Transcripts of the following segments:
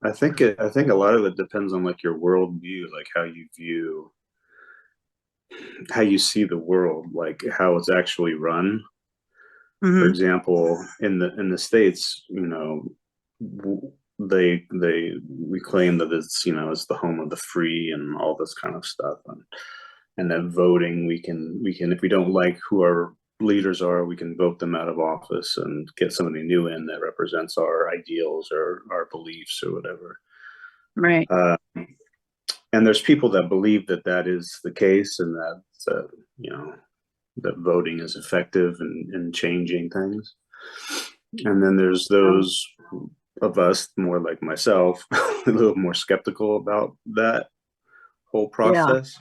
I think a lot of it depends on like your worldview, like how you see the world, like how it's actually run. For Hmm. example, in the States, they we claim that it's it's the home of the free and all this kind of stuff, and that voting we can if we don't like who our leaders are, we can vote them out of office and get somebody new in that represents our ideals or our beliefs or whatever. Right. Uh, and there's people that believe that that is the case and that you know that voting is effective in changing things. And then there's Oh, those of us, more like myself, a little more skeptical about that whole yeah. process.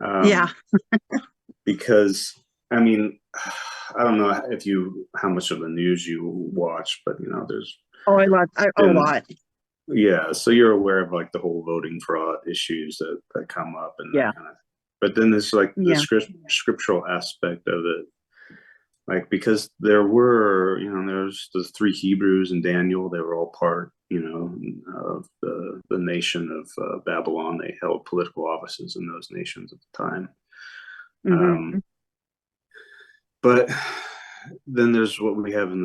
Yeah. Um, because, I mean, I don't know if how much of the news you watch, but, there's Oh, a been, lot. yeah, so you're aware of like the whole voting fraud issues that come up and that Yeah. kind of, but then there's like the Yeah. scriptural aspect of it, like because there were there's the three Hebrews and Daniel. They were all part of the nation of Babylon. They held political offices in those nations at the time. Hmm. But then there's what we have in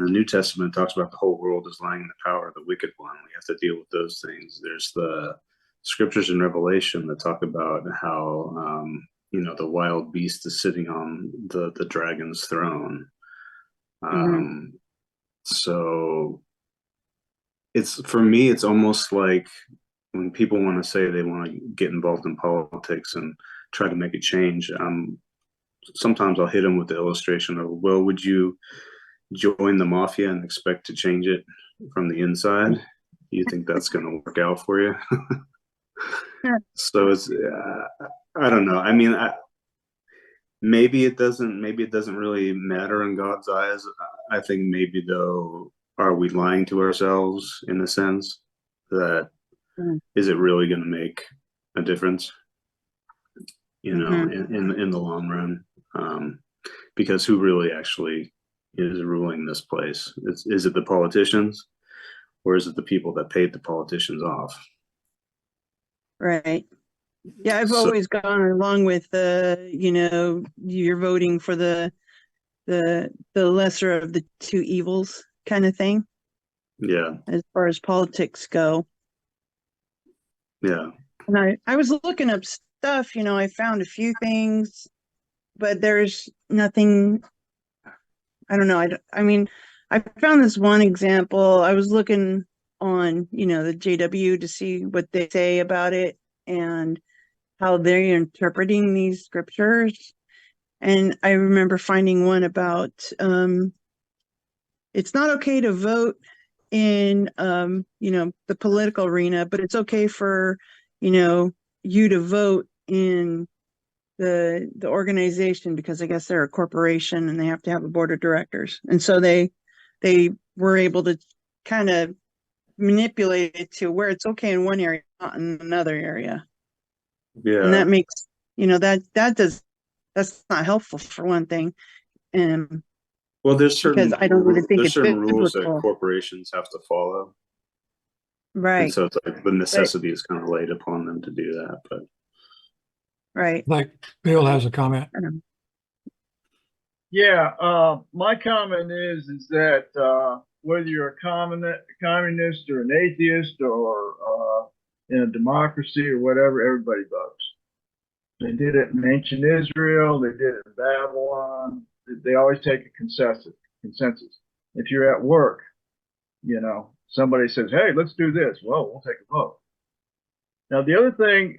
the New Testament. Talks about the whole world is lying in the power of the wicked one. We have to deal with those things. There's the scriptures in Revelation that talk about how the wild beast is sitting on the dragon's throne. Hmm. um, so it's for me, it's almost like when people want to say they want to get involved in politics and try to make a change. Sometimes I'll hit them with the illustration of, well, would you join the mafia and expect to change it from the inside? Do you think that's going to work out for you? So it's I don't know. I mean, maybe it doesn't really matter in God's eyes. I think maybe though, are we lying to ourselves in a sense that is it really going to make a difference, Hmm. in the long run? Um, because who really actually is ruling this place? Is it the politicians or is it the people that paid the politicians off? Right. Yeah, I've So always gone along with you're voting for the lesser of the two evils kind of thing yeah, as far as politics go. yeah, And I was looking up stuff, I found a few things, but there's nothing. I don't know. I mean, I found this one example. I was looking on, the JW to see what they say about it and how they're interpreting these scriptures. And I remember finding one about it's not okay to vote in the political arena, but it's okay for you know you to vote in the organization because I guess they're a corporation and they have to have a board of directors. And so they were able to kind of manipulate it to where it's okay in one area, not in another area. And yeah. that makes, that's not helpful for one thing. And Well, because I don't even think there's it's certain rules that biblical. corporations have to follow, and Right. so it's like the Right. necessity is kind of laid upon them to do that. But Right. Like Bill has a comment. Yeah, my comment is that whether you're a communist or an atheist or in a democracy or whatever, everybody votes. They did it in ancient Israel. They did it in Babylon. They always take a consensus. Consensus. If you're at work, somebody says, "Hey, let's do this." Well, we'll take a vote. Now, the other thing,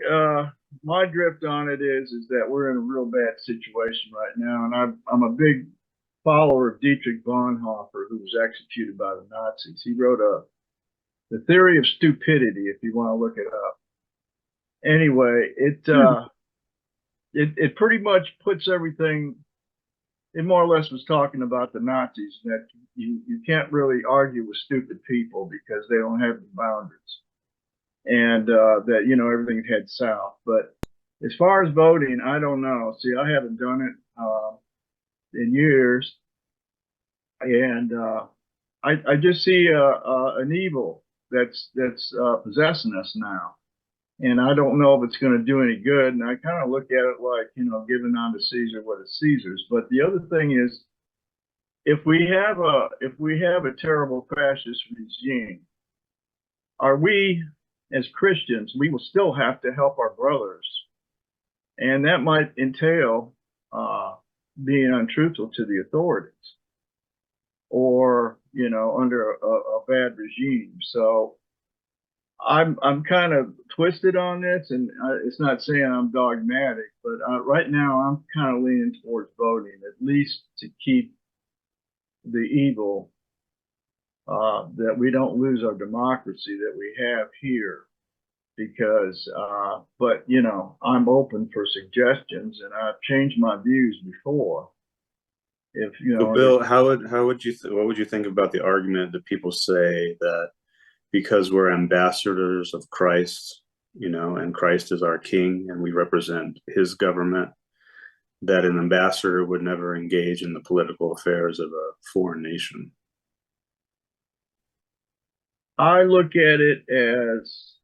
my drift on it is that we're in a real bad situation right now, and I'm a big follower of Dietrich Bonhoeffer, who was executed by the Nazis. He wrote the Theory of Stupidity, if you want to look it up. Anyway, Hmm. it pretty much puts everything. It more or less was talking about the Nazis that you can't really argue with stupid people because they don't have any boundaries, and that everything heads south. But as far as voting, I don't know. See, I haven't done it in years, and I just see an evil that's possessing us now. And I don't know if it's going to do any good. And I kind of look at it like, giving unto Caesar what is Caesar's. But the other thing is, if we have a terrible fascist regime, are we, as Christians, we will still have to help our brothers, and that might entail being untruthful to the authorities, or under a bad regime. So I'm kind of twisted on this, and it's not saying I'm dogmatic, but right now I'm kind of leaning towards voting, at least to keep the evil, that we don't lose our democracy that we have here. Because, but I'm open for suggestions, and I've changed my views before. If So Bill, what would you think about the argument that people say that because we're ambassadors of Christ, and Christ is our king and we represent his government, that an ambassador would never engage in the political affairs of a foreign nation? I look at it as,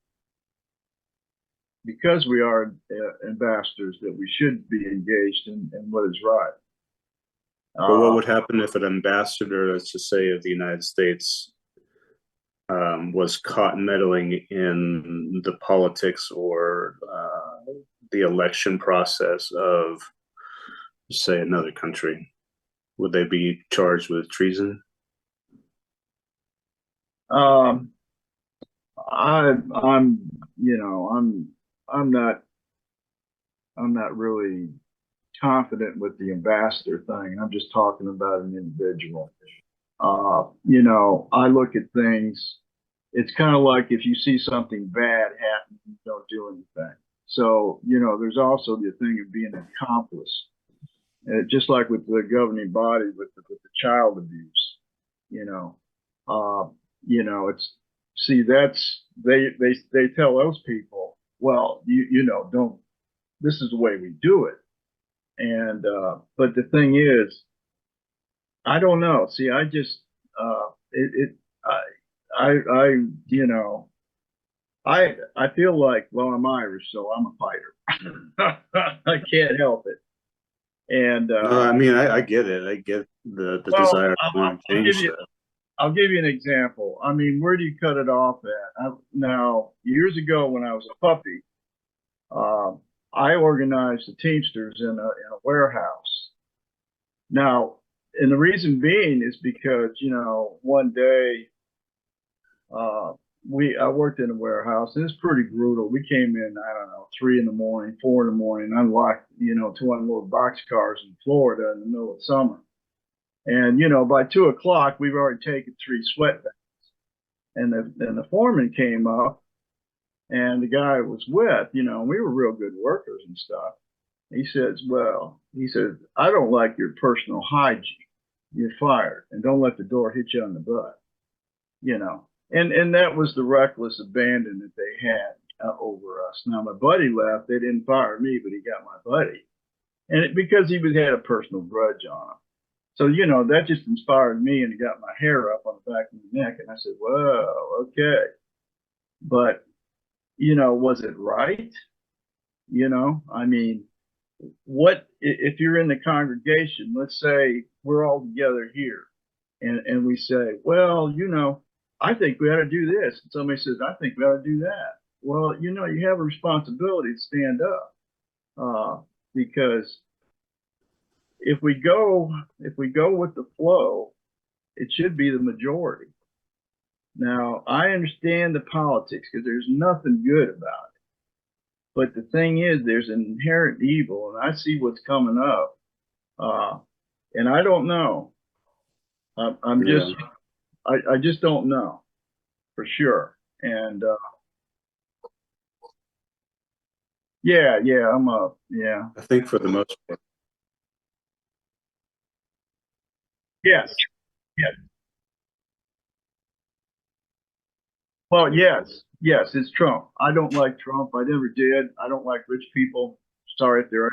because we are ambassadors, that we should be engaged in what is right. But what would happen if an ambassador, let's just say, of the United States, was caught meddling in the politics or the election process of, say, another country? Would they be charged with treason? I'm not really confident with the ambassador thing. I'm just talking about an individual. I look at things, it's kind of like if you see something bad happen, you don't do anything. So, there's also the thing of being an accomplice. Just like with the governing body with the child abuse, it's, see, that's, they tell those people, well, don't, this is the way we do it. And, but the thing is, I don't know. See, I just, I feel like, well, I'm Irish, so I'm a fighter. I can't help it. And, No, I mean, I get it. I get the desire to want to change that. I'll give you an example. I mean, where do you cut it off at? Now, years ago when I was a puppy, I organized the Teamsters in a warehouse. Now, and the reason being is because, one day, I worked in a warehouse, and it's pretty brutal. We came in, I don't know, 3 in the morning, 4 in the morning, unlocked, to unload boxcars in Florida in the middle of summer. And, by 2 o'clock, we've already taken 3 sweat baths. And the foreman came up, and the guy I was with, we were real good workers and stuff. He says, I don't like your personal hygiene. You're fired, and don't let the door hit you on the butt. And that was the reckless abandon that they had over us. Now, my buddy left. They didn't fire me, but he got my buddy. And because he had a personal grudge on him. So, that just inspired me, and it got my hair up on the back of my neck. And I said, well, okay. But, was it right? I mean, what if you're in the congregation, let's say we're all together here, and we say, well, I think we ought to do this. And somebody says, I think we ought to do that. Well, you have a responsibility to stand up, because if we go with the flow, it should be the majority. Now, I understand the politics because there's nothing good about it. But the thing is, there's an inherent evil, and I see what's coming up. And I don't know. I just don't know for sure. And yeah. I think for the most part. Yes. Well, yes, it's Trump. I don't like Trump. I never did. I don't like rich people. Sorry if there are.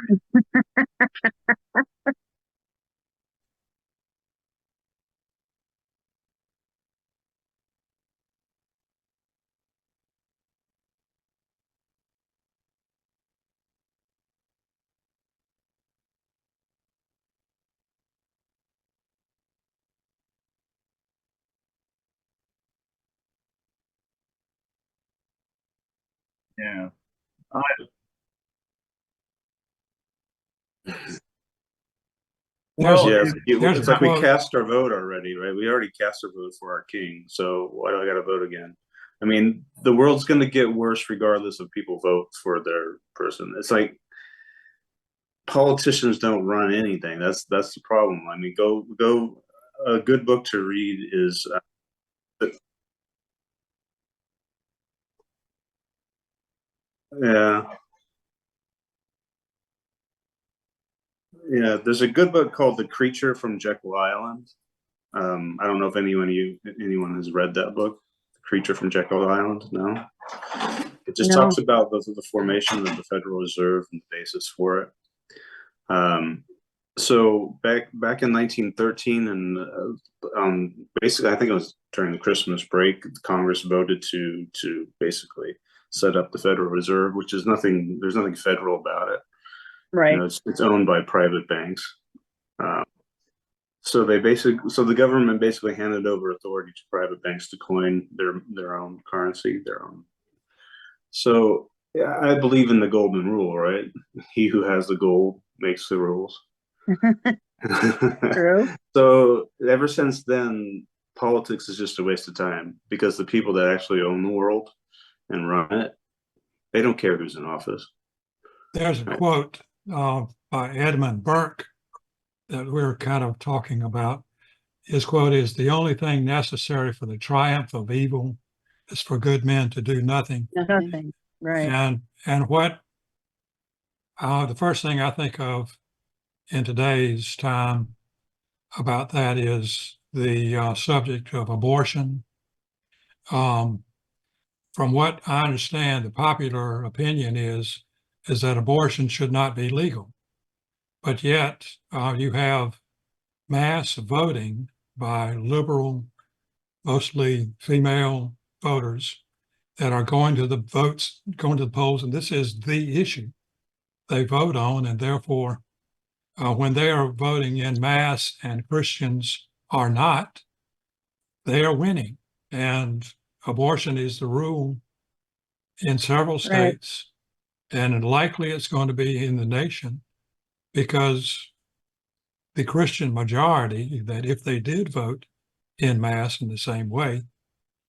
Yeah. I, There's well, a, Yeah, if, there's it's a like we quote. cast our vote already, right? We already cast our vote for our king, so why do I got to vote again? I mean, the world's going to get worse regardless of people vote for their person. It's like politicians don't run anything. That's the problem. I mean, go. A good book to read is yeah, yeah. There's a good book called The Creature from Jekyll Island. I don't know if anyone has read that book, The Creature from Jekyll Island. No, it just No. talks about the formation of the Federal Reserve and the basis for it. Um, so back in 1913, and basically, I think it was during the Christmas break, Congress voted to basically set up the Federal Reserve, which is nothing. There's nothing federal about it. You Right. know, it's owned by private banks. Uh, so the government basically handed over authority to private banks to coin their own currency, their own. So yeah, I believe in the golden rule, right? He who has the gold makes the rules. True. So ever since then, politics is just a waste of time because the people that actually own the world and run it, they don't care who's in office. There's a Right? quote by Edmund Burke that we were kind of talking about. His quote is, "The only thing necessary for the triumph of evil is for good men to do nothing." Nothing. Right. And what the first thing I think of in today's time about that is the subject of abortion. Um, from what I understand, the popular opinion is that abortion should not be legal. But yet, you have mass voting by liberal, mostly female voters that are going to the polls, and this is the issue they vote on, and therefore, when they are voting in mass and Christians are not, they are winning. And abortion is the rule in several Right. states, and likely it's going to be in the nation because the Christian majority, that if they did vote in mass in the same way,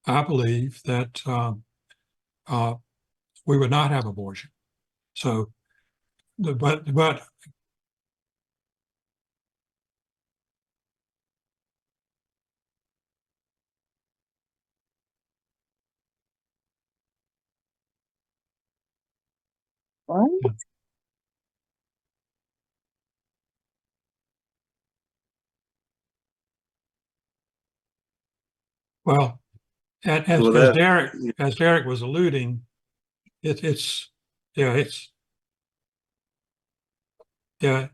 I believe that uh, we would not have abortion. So, but What? well, Well, as Derek was alluding, it's yeah, it's yeah,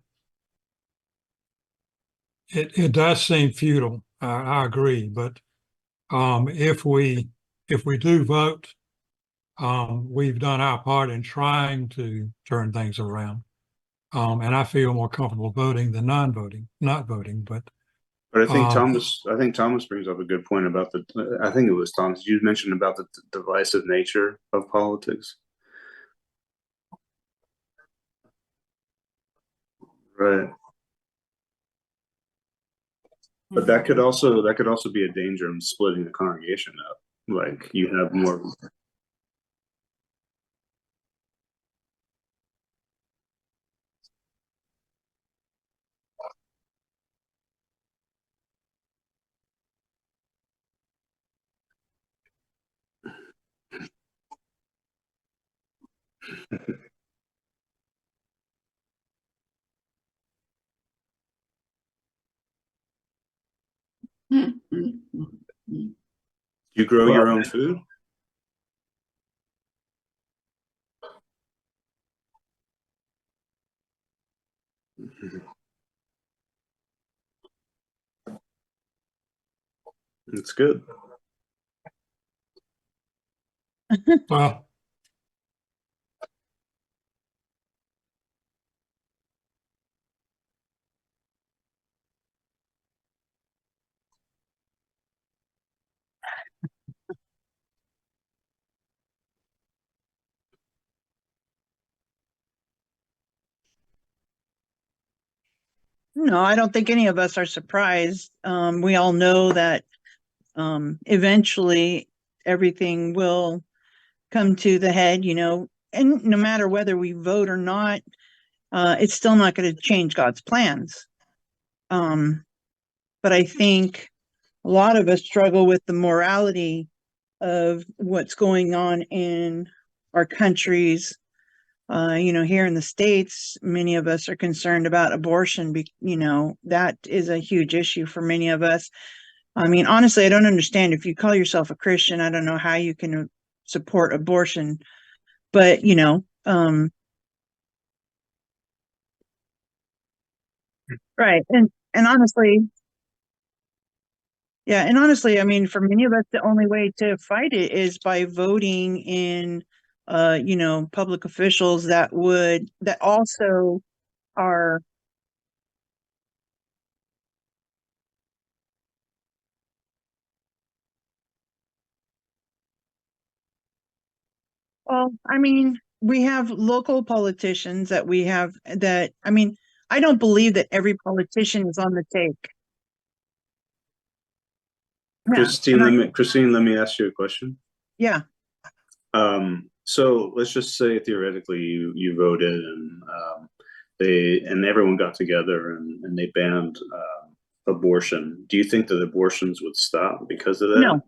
it does seem futile. I agree, but if we do vote, we've done our part in trying to turn things around. And I feel more comfortable voting than not voting. but Um, I think Thomas brings up a good point about I think it was Thomas. You mentioned about the divisive nature of politics, right? But that could also be a danger in splitting the congregation up. Like you have more. You grow well, your own food. It's good. well, No, I don't think any of us are surprised. We all know that eventually everything will come to the head, and no matter whether we vote or not, it's still not going to change God's plans. But I think a lot of us struggle with the morality of what's going on in our countries. Here in the States, many of us are concerned about abortion. That is a huge issue for many of us. I mean, honestly, I don't understand. If you call yourself a Christian, I don't know how you can support abortion. But, right. And honestly, yeah. And honestly, I mean, for many of us, the only way to fight it is by voting in, public officials that also are, well, I mean, we have local politicians I mean, I don't believe that every politician is on the take. Yeah. Christine, let me ask you a question. Yeah. So let's just say theoretically you voted and and everyone got together and they banned abortion. Do you think that abortions would stop because of that?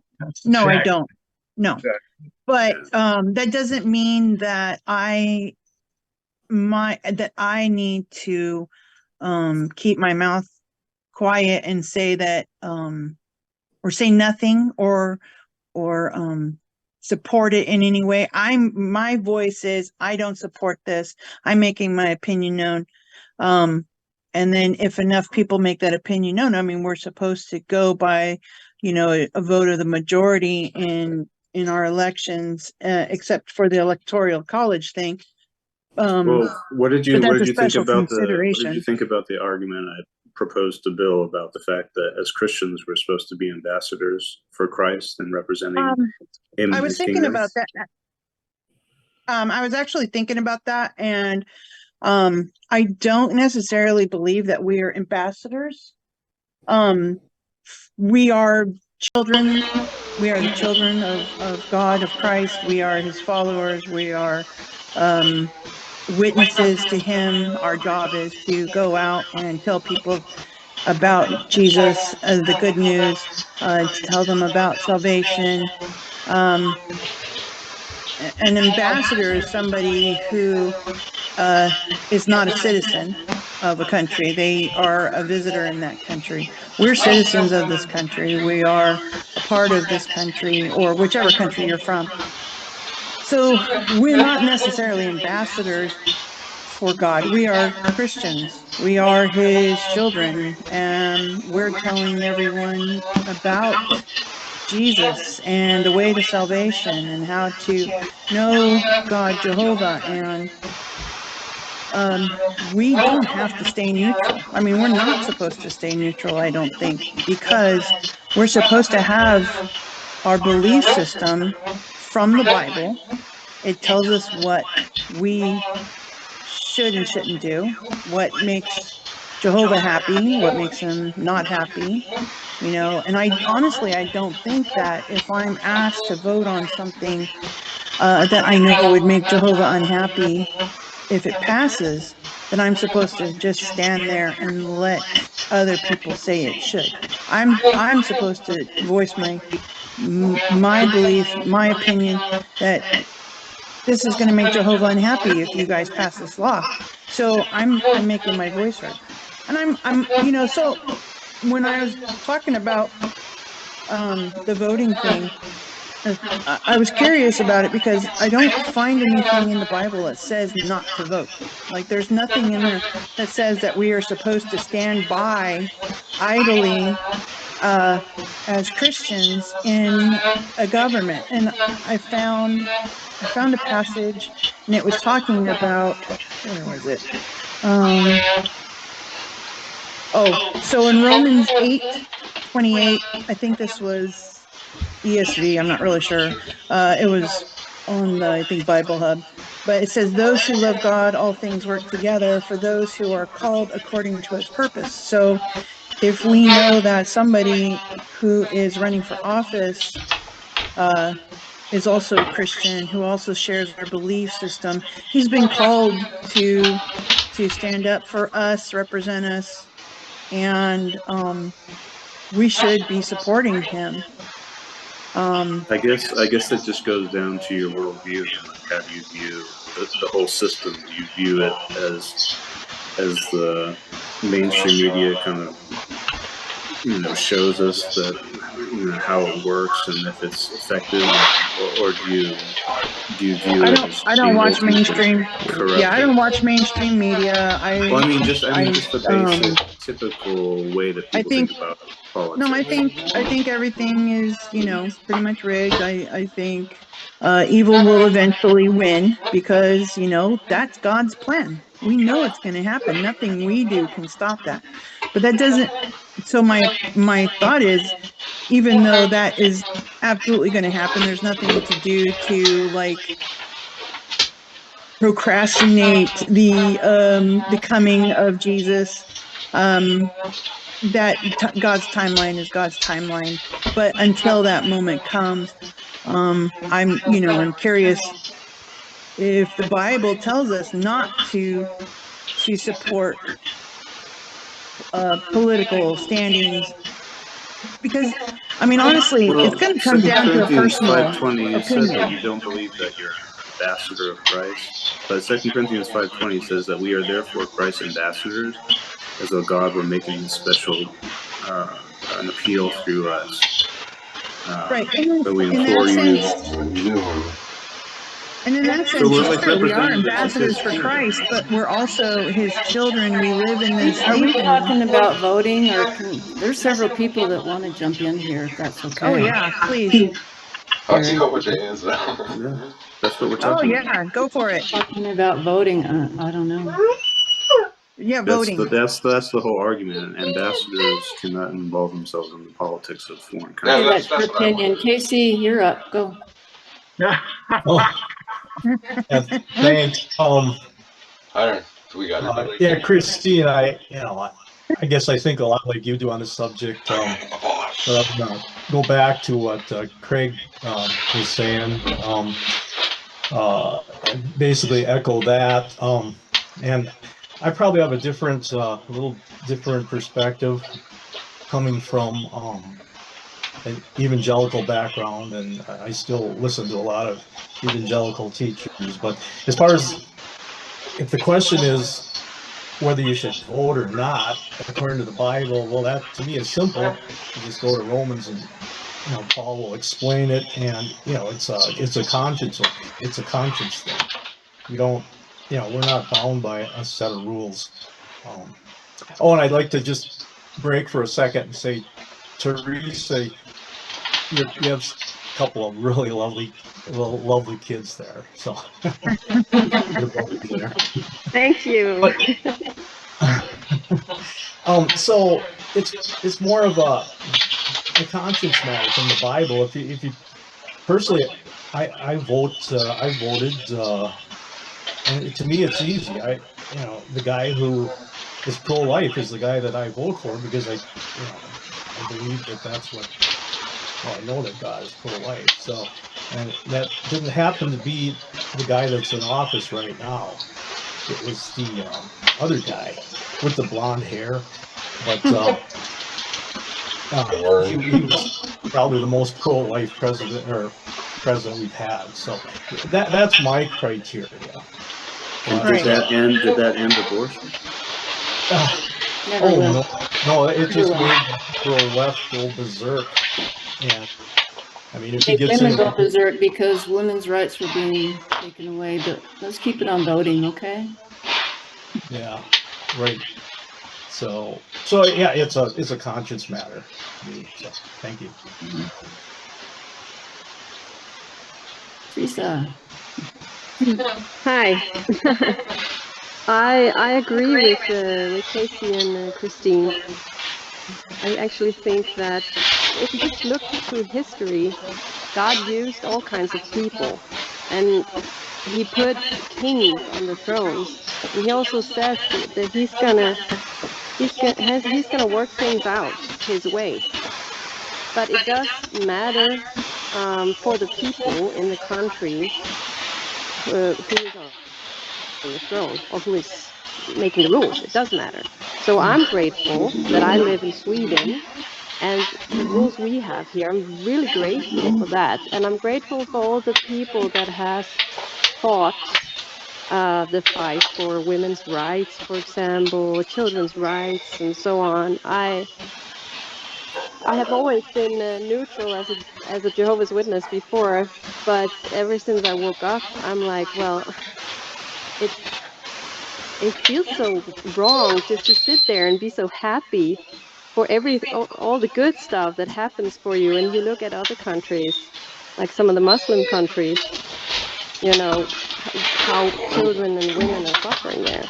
No, I don't. No. Exactly. But that doesn't mean that I need to keep my mouth quiet and say that or say nothing or support it in any way. My voice is, I don't support this. I'm making my opinion known. And then if enough people make that opinion known, I mean, we're supposed to go by, a vote of the majority in our elections, except for the electoral college thing. Well, what did you think about the argument I proposed to Bill about the fact that as Christians we're supposed to be ambassadors for Christ and representing him? I was thinking about that. I was actually thinking about that, and I don't necessarily believe that we are ambassadors. We are children. We are the children of God, of Christ. We are his followers. We are witnesses to him. Our job is to go out and tell people about Jesus, the good news, to tell them about salvation. An ambassador is somebody who is not a citizen of a country. They are a visitor in that country. We're citizens of this country. We are a part of this country, or whichever country you're from. So we're not necessarily ambassadors for God. We are Christians. We are his children, and we're telling everyone about Jesus and the way to salvation and how to know God, Jehovah. And we don't have to stay neutral. I mean, we're not supposed to stay neutral, I don't think, because we're supposed to have our belief system from the Bible. It tells us what we should and shouldn't do, what makes Jehovah happy, what makes him not happy, and I don't think that if I'm asked to vote on something that I know would make Jehovah unhappy, if it passes, then I'm supposed to just stand there and let other people say it should. I'm supposed to voice my belief, my opinion, that this is going to make Jehovah unhappy if you guys pass this law. So I'm making my voice heard. And I'm so when I was talking about the voting thing, I was curious about it because I don't find anything in the Bible that says not to vote. Like, there's nothing in there that says that we are supposed to stand by idly as Christians in a government. And I found a passage, and it was talking about, where was it? So in Romans 8:28, I think this was ESV, I'm not really sure. It was on the, I think, Bible Hub, but it says, those who love God, all things work together for those who are called according to his purpose. So if we know that somebody who is running for office is also a Christian, who also shares our belief system, he's been called to stand up for us, represent us, and we should be supporting him. I guess it just goes down to your worldview. Like, how do you view the whole system? Do you view it as the mainstream media kind of, shows us that, how it works and if it's effective, or do you view it as I don't being watch ultimately mainstream. Yeah, I corrupted? don't watch mainstream media. Well, I mean, just the basic, Um, typical way that I people think think about no, politics. I think everything is, pretty much rigged. I think evil will eventually win because, that's God's plan. We know it's going to happen. Nothing we do can stop that. But that doesn't, so my thought is, even though that is absolutely going to happen, there's nothing to do to like procrastinate the coming of Jesus. That God's timeline is God's timeline. But until that moment comes, I'm curious if the Bible tells us not to support political standings, because I mean, honestly, it's Well, going to come Second down to a Corinthians personal 5:20 said that opinion. you don't believe that you're an ambassador of Christ. But Second Corinthians 5:20 says that we are therefore Christ's ambassadors, as though God were making a special uh, an appeal through us. Right. So we In that implore you. sense, and in that So sense, we're it's like true. We are representatives of ambassadors His for kingdom. Christ, but we're also his children. We live in this Are we nation. talking about voting or there's several people that want to jump in here if that's okay? Oh yeah, please. I'll keep up with your hands now. Yeah, that's what we're Oh talking about. yeah, go for it. Talking about voting, I don't know. Yeah, voting. That's the whole argument. Ambassadors cannot involve themselves in the politics of foreign Yeah, Okay, countries. that's your that's what I opinion. wanted. Casey, you're up. Go. Oh, and thanks. Hunter, so we got it. Yeah, Christine, I guess I think a lot like you do on this subject. But I'm gonna go back to what Craig was saying. And basically echo that. And I probably have a different, little different perspective coming from an evangelical background, and I still listen to a lot of evangelical teachers. But as far as if the question is whether you should vote or not, according to the Bible, well, that to me is simple. You just go to Romans and Paul will explain it, and it's a conscience thing. We don't, we're not bound by a set of rules. And I'd like to just break for a second and say, Teresa, you have a couple of really lovely kids there. So Thank you. So it's more of a conscience matter from the Bible. If you personally, I voted, and to me it's easy. The guy who is pro-life is the guy that I vote for because I believe that that's what. Well, I know that God is pro-life. So, and that didn't happen to be the guy that's in office right now. It was the other guy with the blonde hair, but he was probably the most pro-life president we've had. So that's my criteria. Did that end abortion? No, it just made the left go berserk. And I mean, if he gets women in, go berserk because women's rights were being taken away, but let's keep it on voting, okay? Yeah, right. So yeah, it's a conscience matter to me. So thank you. Teresa. Hi. I agree with Casey and Christine. I actually think that if you just look through history, God used all kinds of people and he put kings on the thrones. And he also says that he's gonna work things out his way. But it does matter for the people in the country who is on the throne or who is making the rules. It does matter. So I'm grateful that I live in Sweden and the rules we have here. I'm really grateful for that. And I'm grateful for all the people that has fought the fight for women's rights, for example, children's rights, and so on. I have always been neutral as a Jehovah's Witness before, but ever since I woke up, I'm like, well, it feels so wrong just to sit there and be so happy for all the good stuff that happens for you. And you look at other countries, like some of the Muslim countries, you know, how children and women are suffering there.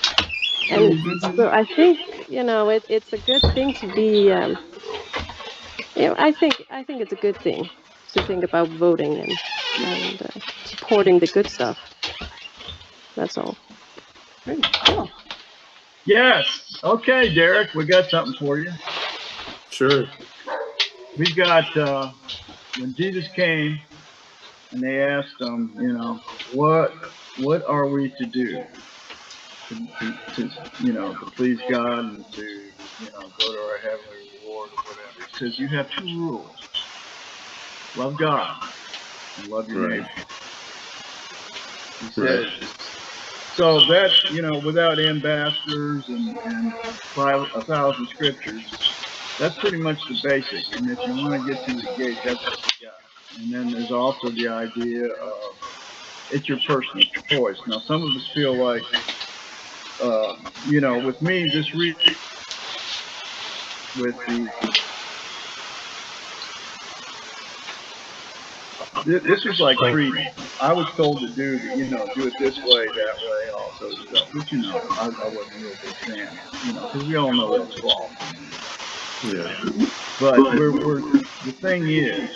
And so I think, you know, it's a good thing to be, you know, I think it's a good thing to think about voting and supporting the good stuff. That's all. Great. Cool. Yes. Okay, Derek, we got something for you. Sure. We've got, when Jesus came and they asked him, you know, what are we to do to you know, to please God and to, you know, go to our heavenly reward or whatever. He says, you have two rules. Love God and love your Right. neighbor. He says, so that, you know, without ambassadors and 1,000 scriptures, that's pretty much the basic. And if you want to get to the gate, that's what you got. And then there's also the idea of it's your personal choice. Now, some of us feel like, you know, with me, this with this was like freedom. I was told to do it this way, that way, all sorts of stuff. But, you know, I wasn't a real big fan, you know, because we all know that's false. Yeah. But the thing is,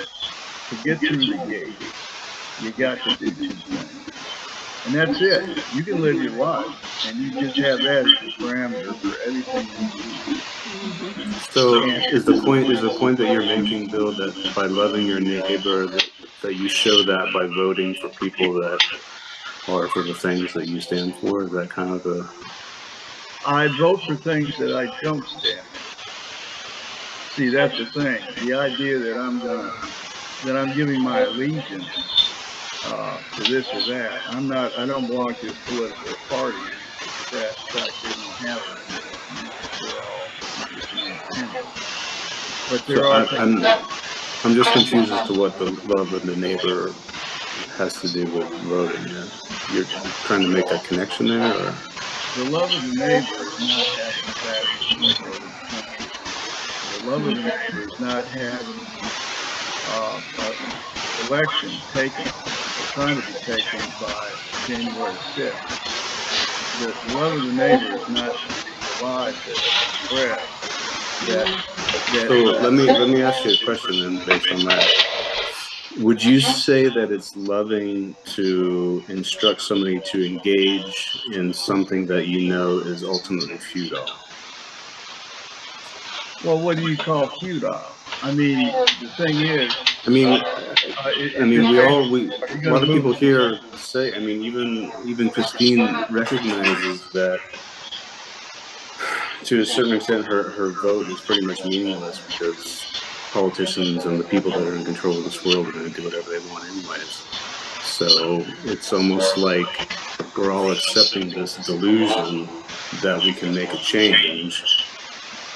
to get through the gate, you got to do two things. And that's it. You can live your life, and you just have that as the parameter for everything you do. So is the point that you're making, Bill, that by loving your neighbor, that you show that by voting for people that are for the things that you stand for? Is that kind of the? I vote for things that I don't stand for. See, that's the thing. The idea that I'm giving my allegiance to this or that. I don't belong to a political party. That fact, they don't have it. They're all independent. But there So are I'm just confused as to what the love of the neighbor has to do with voting. You're trying to make that connection there, or? The love of the neighbor is not having fascism over the country. The love of the neighbor is not having election taken, or trying to be taken by January 6th. The love of the neighbor is not the lies that spread. So let me ask you a question then, based on that. Would you say that it's loving to instruct somebody to engage in something that you know is ultimately futile? Well, what do you call futile? I mean, the thing is, a lot of people here say, even Christine recognizes that to a certain extent her vote is pretty much meaningless because politicians and the people that are in control of this world are going to do whatever they want anyways. So it's almost like we're all accepting this delusion that we can make a change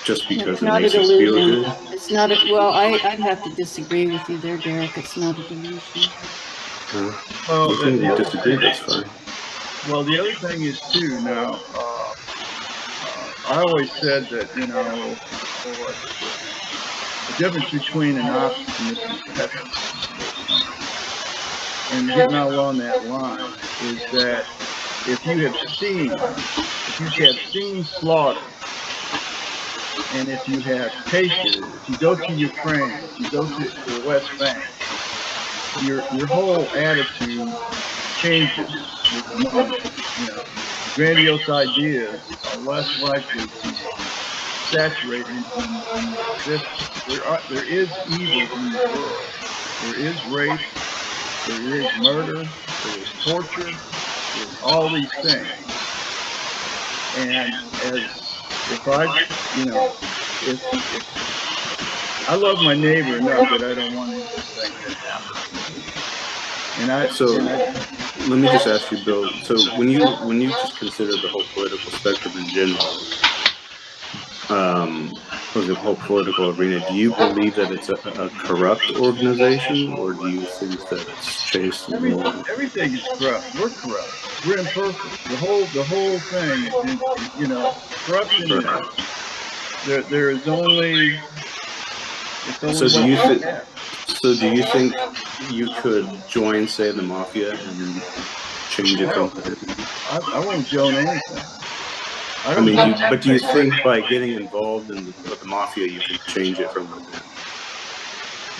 just because it makes us feel good. It's not well, I'd have to disagree with you there, Derek. It's not a delusion. Well, You can disagree, that's fine. Well, the other thing is too, now, I always said that, you know, the difference between an optimist and a pessimist and getting out on that line is that if you have seen slaughter, and if you have tasted it, if you go to Ukraine, if you go to the West Bank, your whole attitude changes with money. Grandiose ideas are less likely to saturate in existence. There is evil in the world. There is rape. There is murder. There is torture. There's all these things. And if I love my neighbor enough that I don't want any of these things to happen. Let me just ask you, Bill. So when you just consider the whole political spectrum in general, or the whole political arena, do you believe that it's a corrupt organization, or do you think that it's chaste and moral? Everything is corrupt. We're corrupt. We're imperfect. The whole thing is, corruption is, there is only. So do you think you could join, say, the mafia and change it from within? I won't join anything. But do you think by getting involved in the mafia you can change it from within?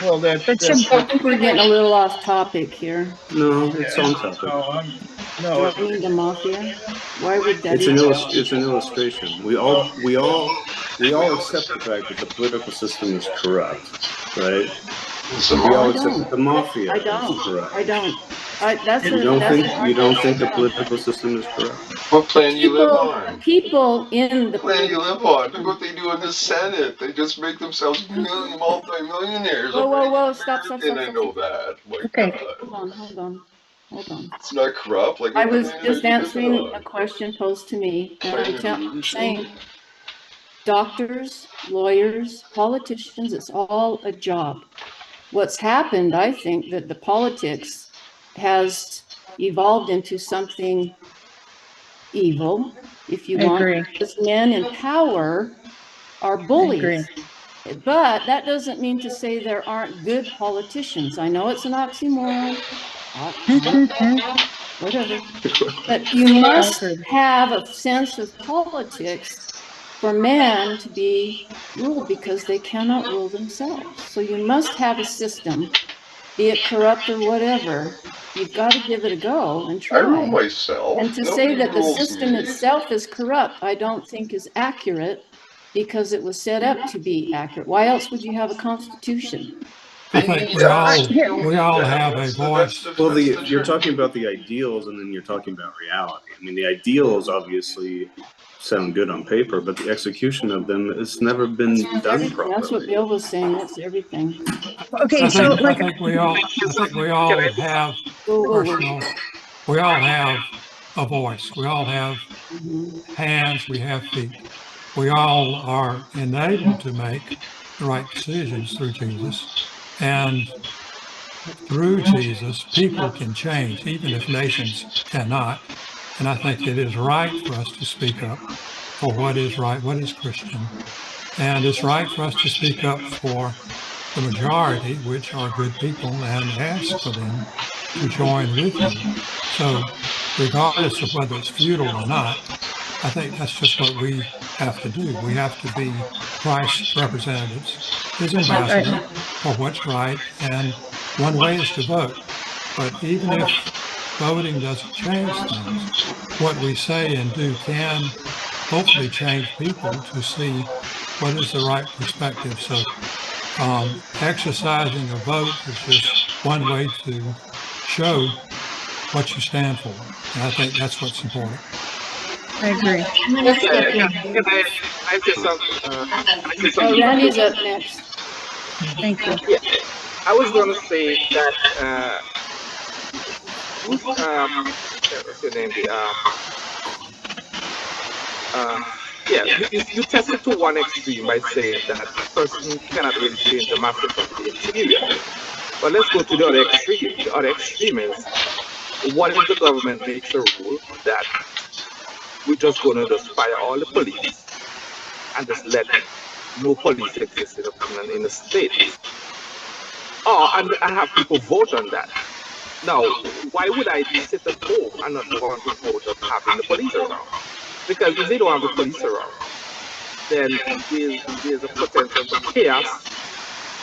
Well, I think we're getting a little off topic here. No, it's on topic. Joining the mafia? Why would that? It's an illustration. We all accept the fact that the political system is corrupt, right? We all accept that the mafia is corrupt. I don't. You don't think the political system is corrupt? What plan you live on? People in the plan you live on. Look what they do in the Senate. They just make themselves multi-millionaires. Whoa, stop. And I know that. Okay, hold on. It's not corrupt. I was just answering a question posed to me, and I'm saying doctors, lawyers, politicians, it's all a job. What's happened, I think, that the politics has evolved into something evil, if you want. Because men in power are bullies. But that doesn't mean to say there aren't good politicians. I know it's an oxymoron. Whatever. But you must have a sense of politics for man to be ruled, because they cannot rule themselves. So you must have a system, be it corrupt or whatever. You've got to give it a go and try. I rule myself. And to say that the system itself is corrupt, I don't think is accurate, because it was set up to be accurate. Why else would you have a constitution? I think we all have a voice. Well, you're talking about the ideals, and then you're talking about reality. I mean, the ideals obviously sound good on paper, but the execution of them has never been done properly. That's what Bill was saying. That's everything. Okay, I think we all have personal. We all have a voice. We all have hands. We have feet. We all are enabled to make the right decisions through Jesus. And through Jesus, people can change, even if nations cannot. And I think it is right for us to speak up for what is right, what is Christian. And it's right for us to speak up for the majority, which are good people, and ask for them to join with you. So regardless of whether it's futile or not, I think that's just what we have to do. We have to be Christ's representatives, his ambassador for what's right, and one way is to vote. But even if voting doesn't change things, what we say and do can hopefully change people to see what is the right perspective. So exercising a vote is just one way to show what you stand for. And I think that's what's important. I agree. Randy's up next. Thank you. Yeah, I was going to say that, what's your name? You tested to one extreme by saying that a person cannot really change the masses of the interior. But let's go to the other extreme. The other extreme is, what if the government makes a rule that we're just going to just fire all the police and just let no police exist in the state? And I have people vote on that. Now, why would I sit at home and not want to vote on having the police around? Because if they don't have the police around, then there's a potential for chaos,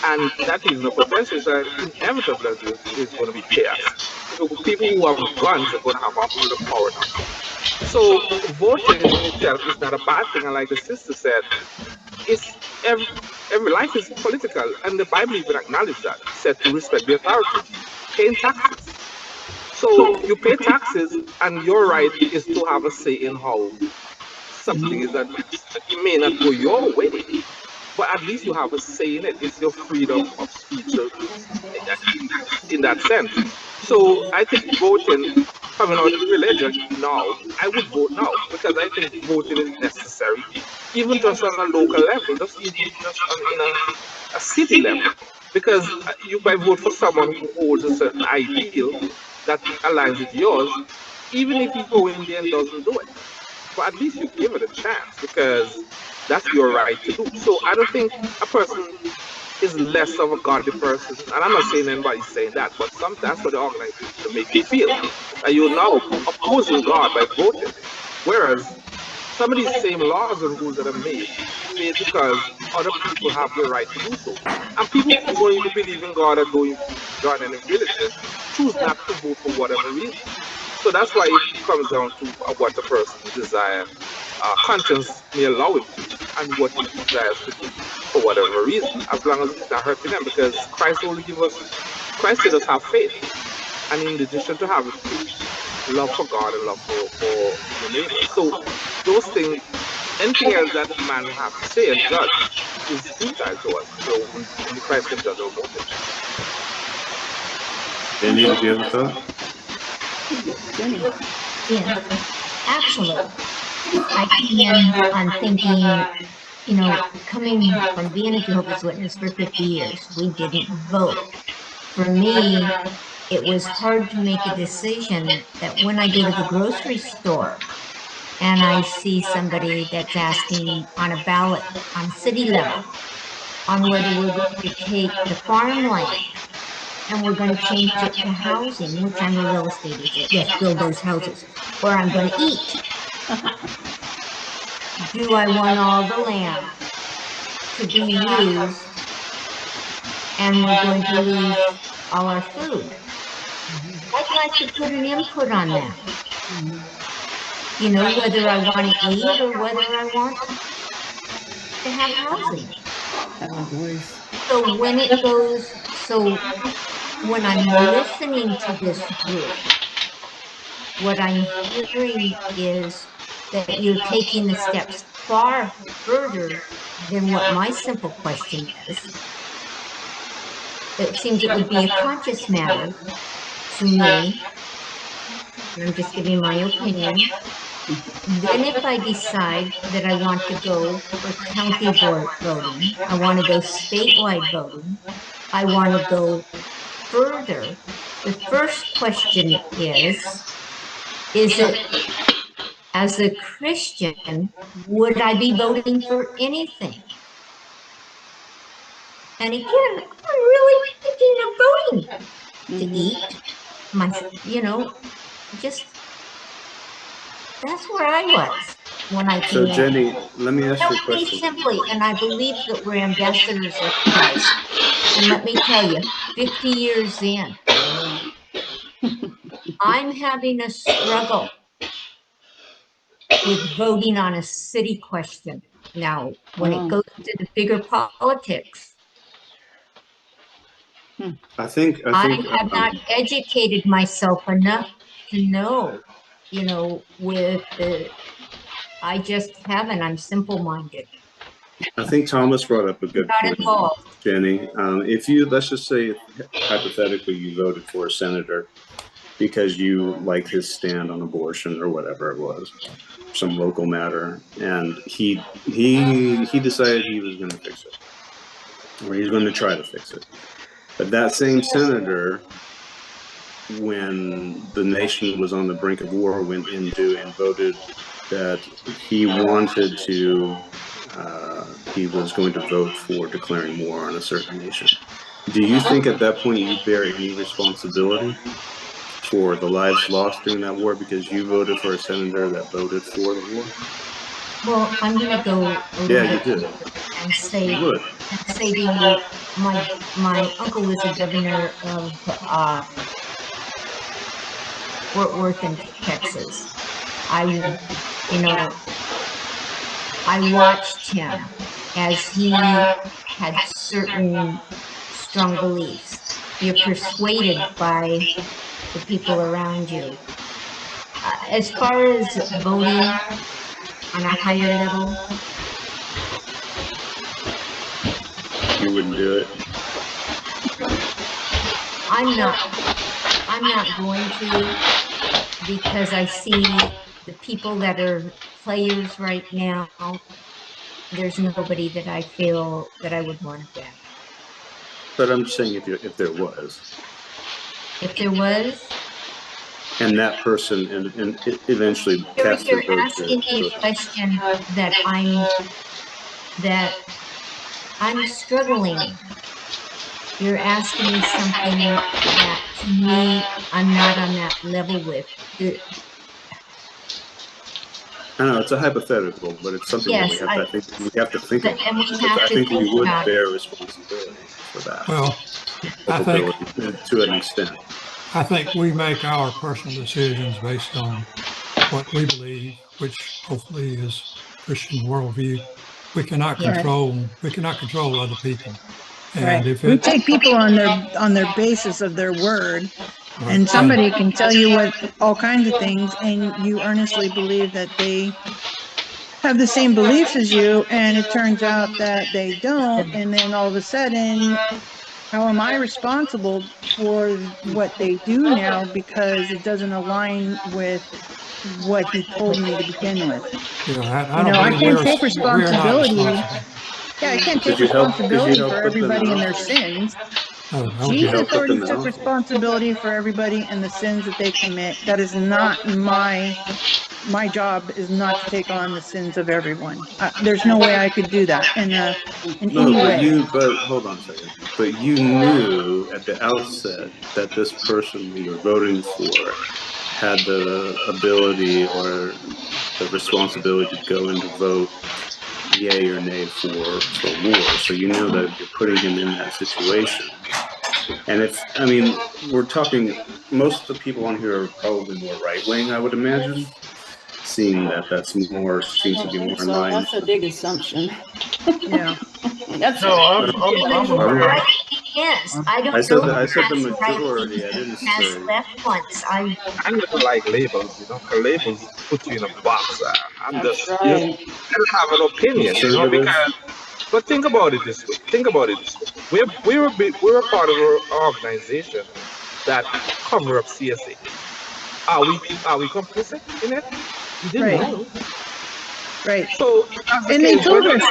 and that is no potential, so inevitably there's going to be chaos. people who have guns are going to have a whole lot of power now. So voting in itself is not a bad thing. And like the sister said, it's every life is political, and the Bible even acknowledges that. It said to respect the authority, paying taxes. So you pay taxes, and your right is to have a say in how something is addressed. It may not go your way, but at least you have a say in it. It's your freedom of speech in that sense. So I think voting, coming out of the religion now, I would vote now because I think voting is necessary, even just on a local level, just even just in a city level, because you might vote for someone who holds a certain ideal that aligns with yours, even if you go in there and doesn't do it. But at least you give it a chance because that's your right to do. So I don't think a person is less of a godly person. And I'm not saying anybody's saying that, but that's what the organization make you feel. That you're now opposing God by voting. Whereas some of these same laws and rules that are made because other people have the right to do so. And people who don't even believe in God and don't even join any religion choose not to vote for whatever reason. So that's why it comes down to what the person's desire, conscience may allow him to, and what he desires to do for whatever reason, as long as it's not hurting them. Because Christ let us have faith, and in addition to having faith, love for God and love for the neighbor. So those things, anything else that man will have to say and judge is futile to us. So only Christ can judge our motives. Jenny, did you have a thought? Jenny. Yeah, absolutely. I came in on thinking, you know, coming from being a Jehovah's Witness for 50 years, we didn't vote. For me, it was hard to make a decision that when I go to the grocery store and I see somebody that's asking on a ballot on city level on whether we're going to take the farmland and we're going to change it to housing, which I'm a real estate agent. Yes, build those houses, or I'm going to eat. Do I want all the land to be used and we're going to lose all our food? I'd like to put an input on that. You know, whether I want to eat or whether I want to have housing. So when it goes, when I'm listening to this group, what I'm hearing is that you're taking the steps far further than what my simple question is. It seems it would be a conscious matter to me, and I'm just giving my opinion. Then if I decide that I want to go for county board voting, I want to go statewide voting, I want to go further, the first question is it, as a Christian, would I be voting for anything? And again, I'm really thinking of voting to eat, just, that's where I was when I came So in. Jenny, let me ask you a Help me question. simply, and I believe that we're ambassadors of Christ. And let me tell you, 50 years in, I'm having a struggle with voting on a city question. Now, when it goes to the bigger politics, I think I have not educated myself enough to know, I just haven't, I'm simple-minded. I think Thomas brought up a good Not point, involved. Jenny. If you, let's just say, hypothetically, you voted for a senator because you liked his stand on abortion or whatever it was, some local matter, and he decided he was going to fix it, or he's going to try to fix it. But that same senator, when the nation was on the brink of war, went into and voted that he wanted to, he was going to vote for declaring war on a certain nation. Do you think at that point you bear any responsibility for the lives lost during that war because you voted for a senator that voted for the war? Well, I'm going to go a little bit and say to you, my uncle was a governor of Fort Worth in Texas. I watched him as he had certain strong beliefs. You're persuaded by the people around you. As far as voting on a higher level, You wouldn't do it. I'm not going to, because I see the people that are players right now. There's nobody that I feel that I would want to back. But I'm just saying if there was. If there was, And that person and eventually cast their you're vote asking me to a question that I'm struggling. You're asking me something that to me I'm not on that level with. I know it's a hypothetical, but it's something that Yes, we have to think about. and we have I to think we think would about it. bear responsibility for that. Well, I think, Culpability to an extent. I think we make our personal decisions based on what we believe, which hopefully is Christian worldview. We cannot Yeah. control other people. Right. And if We it, take people on their basis of their word, right, and somebody can tell you what all kinds of things, and you earnestly believe that they have the same beliefs as you, and it turns out that they don't, and then all of a sudden, how am I responsible for what they do now because it doesn't align with what he told me to begin with? you know, I You don't know, I believe can't take we're not responsibility. responsible. Yeah, I can't take Could you help responsibility for put them everybody and their out? sins. That would Could be you Jesus help put already them took out? responsibility for everybody and the sins that they commit. That is not my job is not to take on the sins of everyone. There's no way I could do that in No, any but way. but hold on a second. But you knew at the outset that this person you were voting for had the ability or the responsibility to go and to vote yay or nay for war. So you know that you're putting him in that situation. And we're talking, most of the people on here are probably more right wing, I would imagine, seeing that seems to be more in So line. that's a big assumption. Yeah. That's No, I'm aware. Right, yes, I don't I said know. I said the if that's right majority. I didn't has say. left once. I never like labels, 'cause labels put you in a box. I'm That's just, right. just have an opinion, Conservative. because, but think about it this way. Think about it this way. We're a part of an organization that cover up CSA. Are we complicit in it? We didn't Right. know. Right. So if that's the And they case, told when us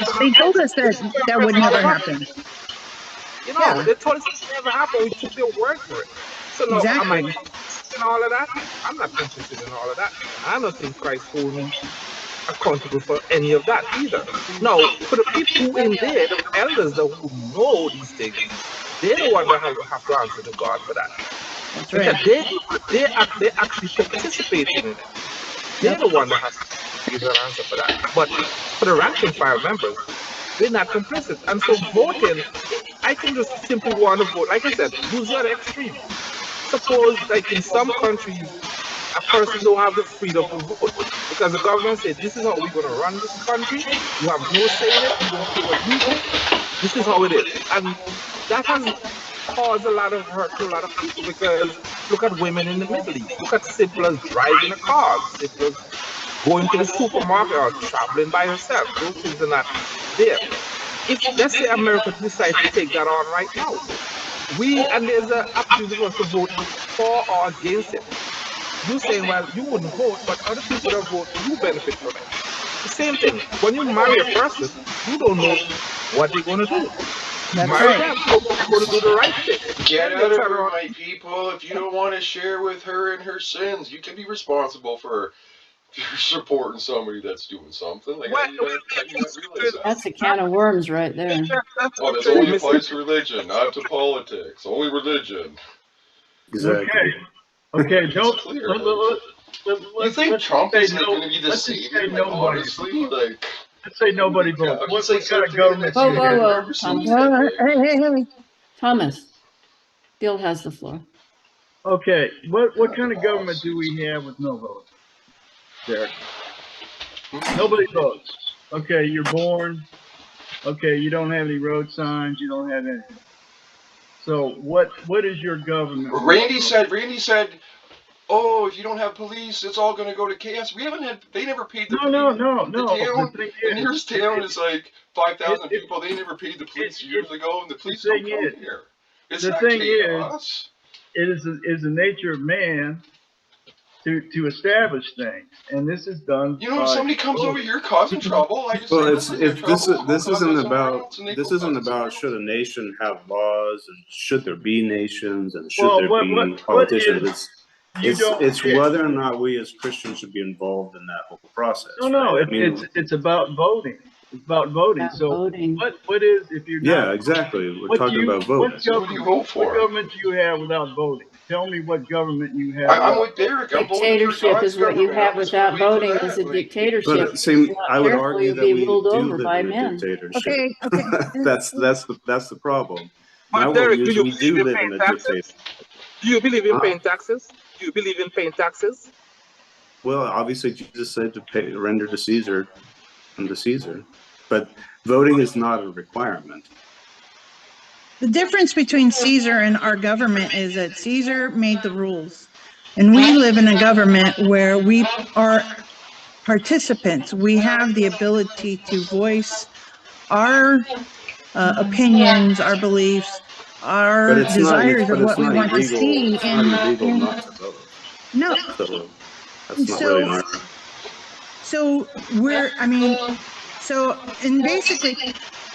that would never happen. Yeah. they told us it never happened. We took their word for it. So now, am I Exactly. complicit in all of that? I'm not complicit in all of that. I don't think Christ hold me accountable for any of that either. Now, for the people who in there, the elders who know these things, they're the ones that have to answer to God for that. That's Because right. they actually participating in it. They're the one that has to give an answer for that. But for the rank and file members, we're not complicit. And so voting, I can just simply want to vote. Like I said, use the other extreme. Suppose, like in some countries, a person don't have the freedom to vote because the government said, this is how we're going to run this country. You have no say in it. We don't care what you think. This is how it is. And that has caused a lot of hurt to a lot of people, because look at women in the Middle East. Look at simple as driving a car, simple as going to the supermarket or traveling by herself. Those things are not there. If, let's say, America decides to take that on right now, and there's an opportunity for us to vote for or against it. You saying, well, you wouldn't vote, but other people that vote, you benefit from it. The same thing. When you marry a person, you don't know what they're going to do. You That's marry right. them, so they're going to do the right thing. Get Then out they of turn her, around. my people. If you don't want to share with her and her sins, you can be responsible for if you're supporting somebody that's doing something. Like, how do you not realize that? That's a can of worms right there. Oh, this only applies to religion, not to politics. Only religion. Exactly. Okay, It's don't. clear. You think Trump is like going to be the savior? Like, honestly, like. Let's say nobody votes. Yeah, What say kind of something government? that's Whoa, whoa, whoa, never seen Thomas. Well, that way. hey. Thomas, Bill has the floor. Okay, what kind of government do we have with no vote? Derek? Nobody votes. Okay, you're born. Okay, you don't have any road signs. You don't have anything. So what is your government? Randy said, oh, if you don't have police, it's all going to go to chaos. We haven't had, they never paid the No. The The town, thing the is, nearest town is like 5,000 it- people. They never paid the police it- years ago, and the police the don't thing come is- here. It's the not thing chaos. it is the nature of man to establish things, and this is done. You know, if somebody comes over here causing trouble, I just Well, say, it's listen, you have trouble, go cause it somewhere else, and they this go isn't cause it somewhere about should else. a nation have laws and should there be nations and should Well, there what be politicians. is you don't It's get. whether or not we as Christians should be involved in that whole process. No, right? I mean, it's about voting. It's about voting. About So voting. what is if you're yeah, not? exactly. We're What talking do you about voting. what So who do you vote for? What government do you have without voting? Tell me what government you have. I'm with Derek. I'm voting for Dictatorship God's is what you government. have I'm just without waiting for voting that. is a Like, dictatorship. But see, If you're not I would careful, argue you'll that be we ruled do over live by in a men. dictatorship. Okay. that's the problem. My But Derek, worldview do is you we do believe in live in paying a taxes? dictatorship. Do you believe in Huh? paying taxes? Do you believe in paying taxes? Well, obviously, Jesus said to render to Caesar unto Caesar, but voting is not a requirement. The difference between Caesar and our government is that Caesar made the rules. And we live in a government where we are participants. We have the ability to voice our opinions, our beliefs, our But it's not. desires of But it's what we not want to illegal. see. It's not illegal not to vote. No. So that's not really an argument. So and basically,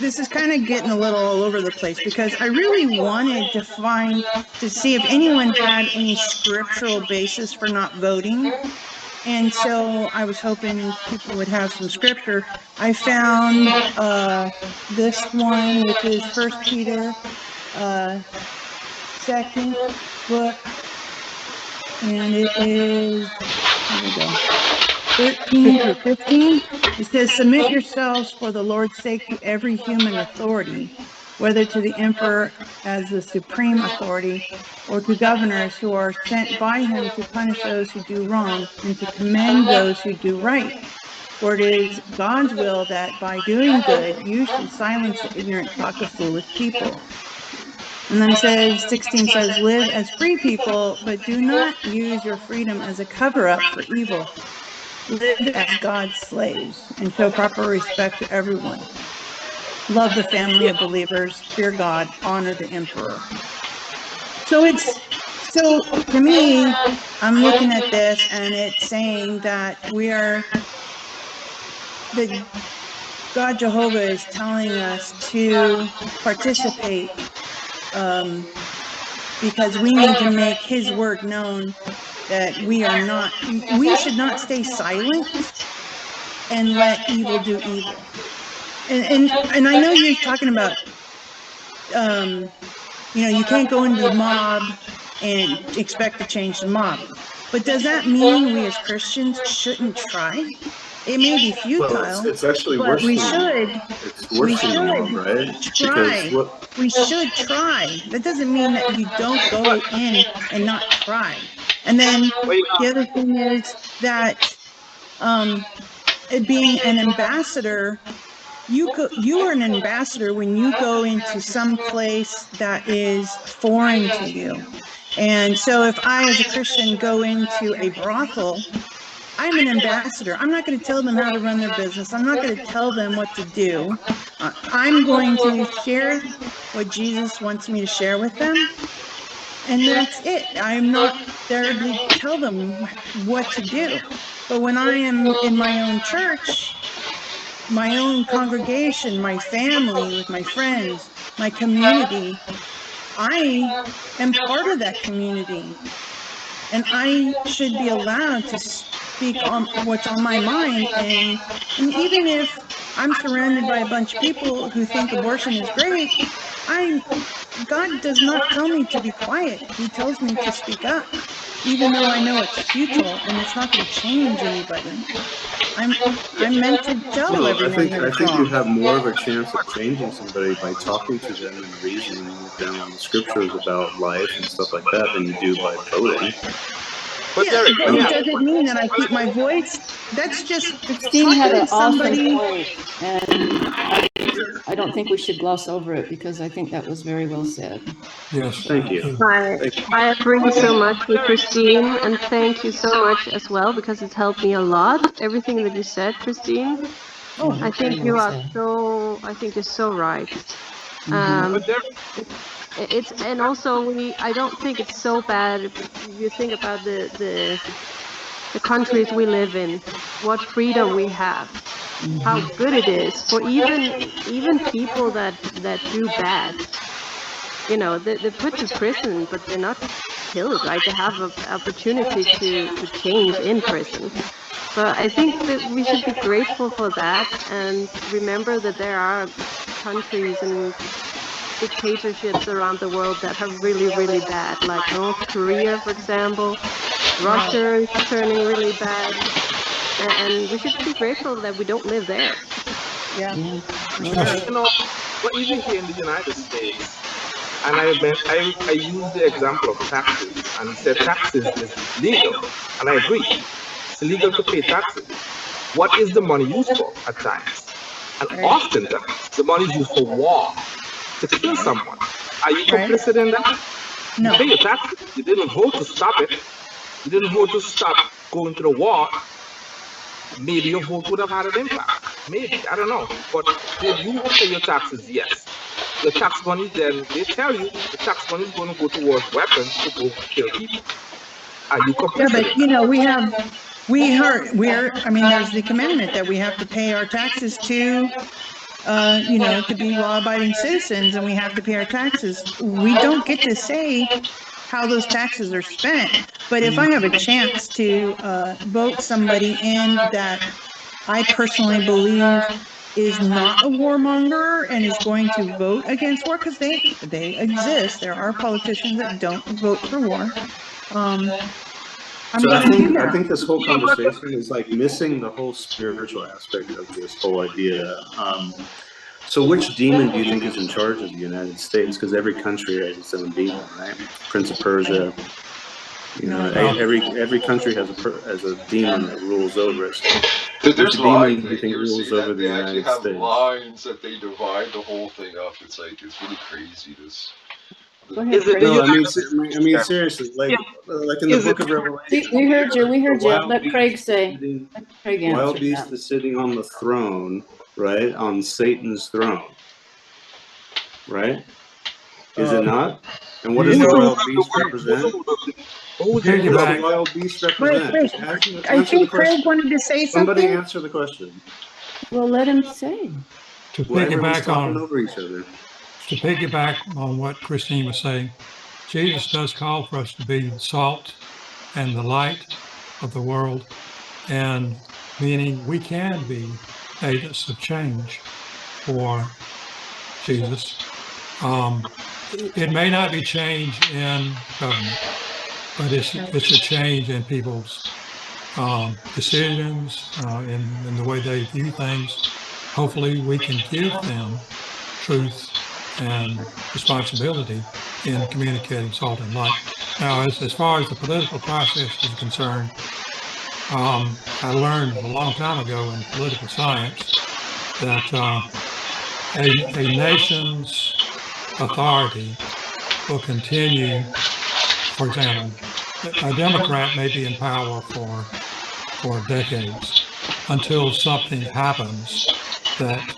this is kind of getting a little all over the place because I really wanted to see if anyone had any scriptural basis for not voting. And so I was hoping people would have some scripture. I found this one, which is 1 Peter, second book, and it is, here we go, 13 through 15. It says, submit yourselves for the Lord's sake to every human authority, whether to the emperor as the supreme authority or to governors who are sent by him to punish those who do wrong and to commend those who do right. For it is God's will that by doing good, you should silence the ignorant talk of foolish people. And then it says, 16 says, live as free people, but do not use your freedom as a cover-up for evil. Live as God's slaves and show proper respect to everyone. Love the family of believers, fear God, honor the emperor. So to me, I'm looking at this and it's saying that that God Jehovah is telling us to participate because we need to make his word known that we should not stay silent and let evil do evil. And I know you're talking about, you can't go into the mob and expect to change the mob. But does that mean we as Christians shouldn't try? It may be futile, Well, it's actually but worse we than should. it's worse than the mob, right? Try. Because what We should try. That doesn't mean that you don't go in and not try. And then the other thing is that being an ambassador, you are an ambassador when you go into some place that is foreign to you. And so if I as a Christian go into a brothel, I'm an ambassador. I'm not going to tell them how to run their business. I'm not going to tell them what to do. I'm going to share what Jesus wants me to share with them. And that's it. I'm not there to tell them what to do. But when I am in my own church, my own congregation, my family, with my friends, my community, I am part of that community. And I should be allowed to speak on what's on my mind. And even if I'm surrounded by a bunch of people who think abortion is great, God does not tell me to be quiet. He tells me to speak up. even though I know it's futile and it's not going to change anybody. I'm meant to tell No, everyone that I it's think you wrong. have more of a chance of changing somebody by talking to them and reasoning with them on the scriptures about life and stuff like that than you do by voting. But Yeah, Derek, but it doesn't mean that I keep my voice. That's just Christine had talking an to awesome somebody. point, and I don't think we should gloss over it because I think that was very well said. Yes. Thank you. I agree so much with Christine, and thank you so much as well, because it's helped me a lot. Everything that you said, Christine. Oh, I think you are so. I think you're so right. but Derek, It's and also I don't think it's so bad if you think about the countries we live in, what freedom we have, how good it is for even people that do bad. You know, they're put to prison, but they're not killed, right? They have an opportunity to change in prison. So I think that we should be grateful for that and remember that there are countries and dictatorships around the world that are really, really bad, like North Korea, for example. Russia is turning really bad. And we should be grateful that we don't live there. Yeah. you know, but even here in the United States, and I use the example of taxes, and said taxes is legal, and I agree. It's illegal to pay taxes. What is the money used for at times? And oftentimes, the money is used for war, to kill someone. Are you complicit in that? No. You pay your taxes. You didn't vote to stop it. You didn't vote to stop going to the war. Maybe your vote would have had an impact. Maybe, I don't know. But did you pay your taxes? Yes. Your tax money, then they tell you the tax money is going to go towards weapons to go kill people. Are you Yeah, complicit? but you know, I mean, there's the commandment that we have to pay our taxes to, you know, to be law-abiding citizens, and we have to pay our taxes. We don't get to say how those taxes are spent, but if I have a chance to vote somebody in that I personally believe is not a warmonger and is going to vote against war, because they exist. There are politicians that don't vote for war. I'm So going to do I that. think this whole conversation is like missing the whole spiritual aspect of this whole idea. So which demon do you think is in charge of the United States? Because every country has its own demon, right? Prince of Persia. You know, every country has a demon that rules over it. So There's which demon lines do you in think here. rules See over that the they actually United have States? lines that they divide the whole thing up. It's like it's really crazy. Go ahead, Craig. No, I mean seriously, like in the Book of Revelation. We heard you. We heard you. Wild Let beast Craig is say. sitting- Let Craig Wild answer beast that. is sitting on the throne, right? On Satan's throne, right? Is it not? And what does the wild beast represent? What does the wild beast represent? Just answer I the think Craig question. wanted to say Somebody something. answer the question. Well, let him say. To Well, everyone's piggyback talking on over each other. what Christine was saying, Jesus does call for us to be salt and the light of the world, and meaning we can be agents of change for Jesus. It may not be change in government, but it's a change in people's decisions, in the way they view things. Hopefully we can give them truth and responsibility in communicating salt and light. Now, as far as the political process is concerned, I learned a long time ago in political science that a nation's authority will continue. For example, a Democrat may be in power for decades until something happens that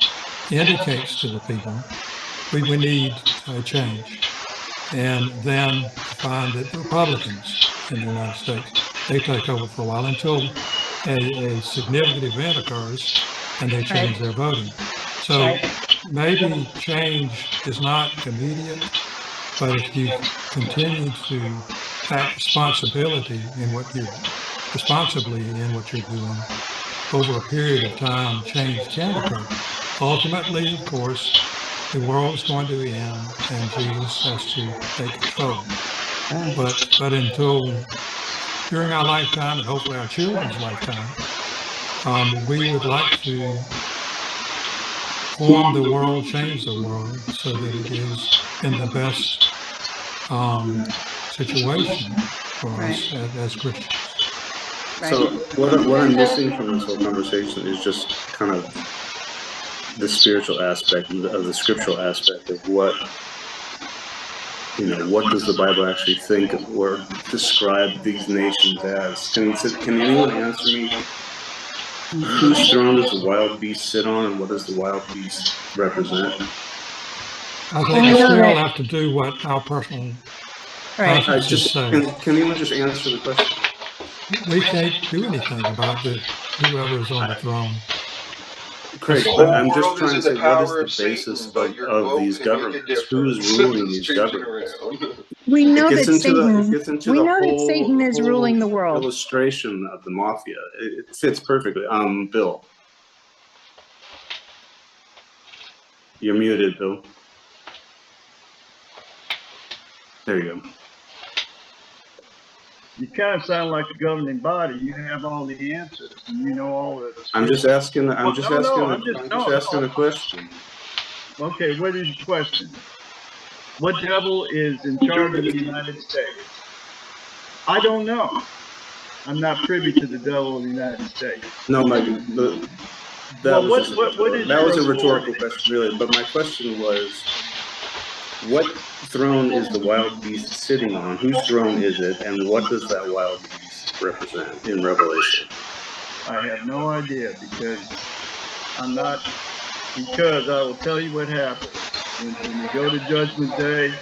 indicates to the people we need a change. And then find that the Republicans in the United States, they take over for a while until a significant event occurs and they change their voting. So maybe change is not immediate, but if you continue to act responsibly in what you're doing, over a period of time, change can occur. Ultimately, of course, the world's going to end and Jesus has to take control. But until during our lifetime and hopefully our children's lifetime, we would like to form the world, change the world so that it is in the best situation for us as Christians. So what I'm missing from this whole conversation is just kind of the spiritual aspect of the scriptural aspect of what, you know, what does the Bible actually think or describe these nations as? Can anyone answer me? Whose throne does the wild beast sit on, and what does the wild beast represent? I think we still have to do what our personal consciences say. Can anyone just answer the question? We can't do anything about whoever is on the throne. Craig, but I'm just trying to say, what is the basis of these governments? Who is ruling these governments? We know It that gets into we the know that whole- Satan is whole ruling the world. Illustration of the mafia. It fits perfectly. Bill. You're muted, Bill. There you go. You kind of sound like a governing body. You have all the answers, and you know all the. I'm just asking. I'm just asking a a question. Okay, what is your question? What devil is in charge of the United States? I don't know. I'm not privy to the devil of the United States. No, that was a rhetorical question. question, really. But my question was, what throne is the wild beast sitting on? Whose throne is it, and what does that wild beast represent in Revelation? I have no idea because I'm not. Because I will tell you what happens when you go to Judgment Day.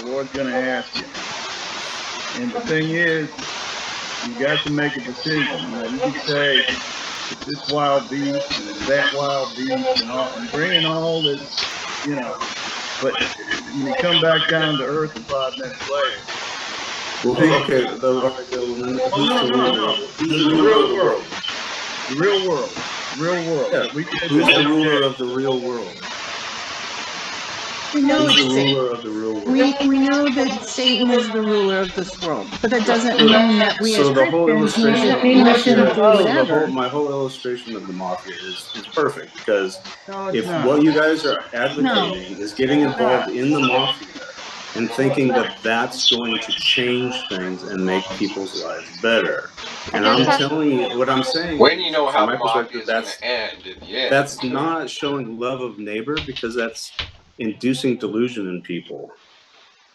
The Lord's going to ask you, and the thing is, you got to make a decision. You know, you can say it's this wild beast and it's that wild beast and all, and bringing all this, you know. But when you come back down to earth 5 minutes later. Well, okay, The real world. The real world. Real world. Yeah. Who's the ruler of the real world? We know Who's it's the Satan. ruler of the real world? We know that Satan is the ruler of this world, but that doesn't mean that we as So the whole Christians need illustration to of be the listen mafia, to whatever. my whole illustration of the mafia is perfect, because No, it's if not. what you guys are advocating is getting involved in the mafia and thinking that that's going to change things and make people's lives better, and I'm telling you, what I'm saying, When you know from how my the mafia perspective, is going to end in the end. that's not showing love of neighbor, because that's inducing delusion in people.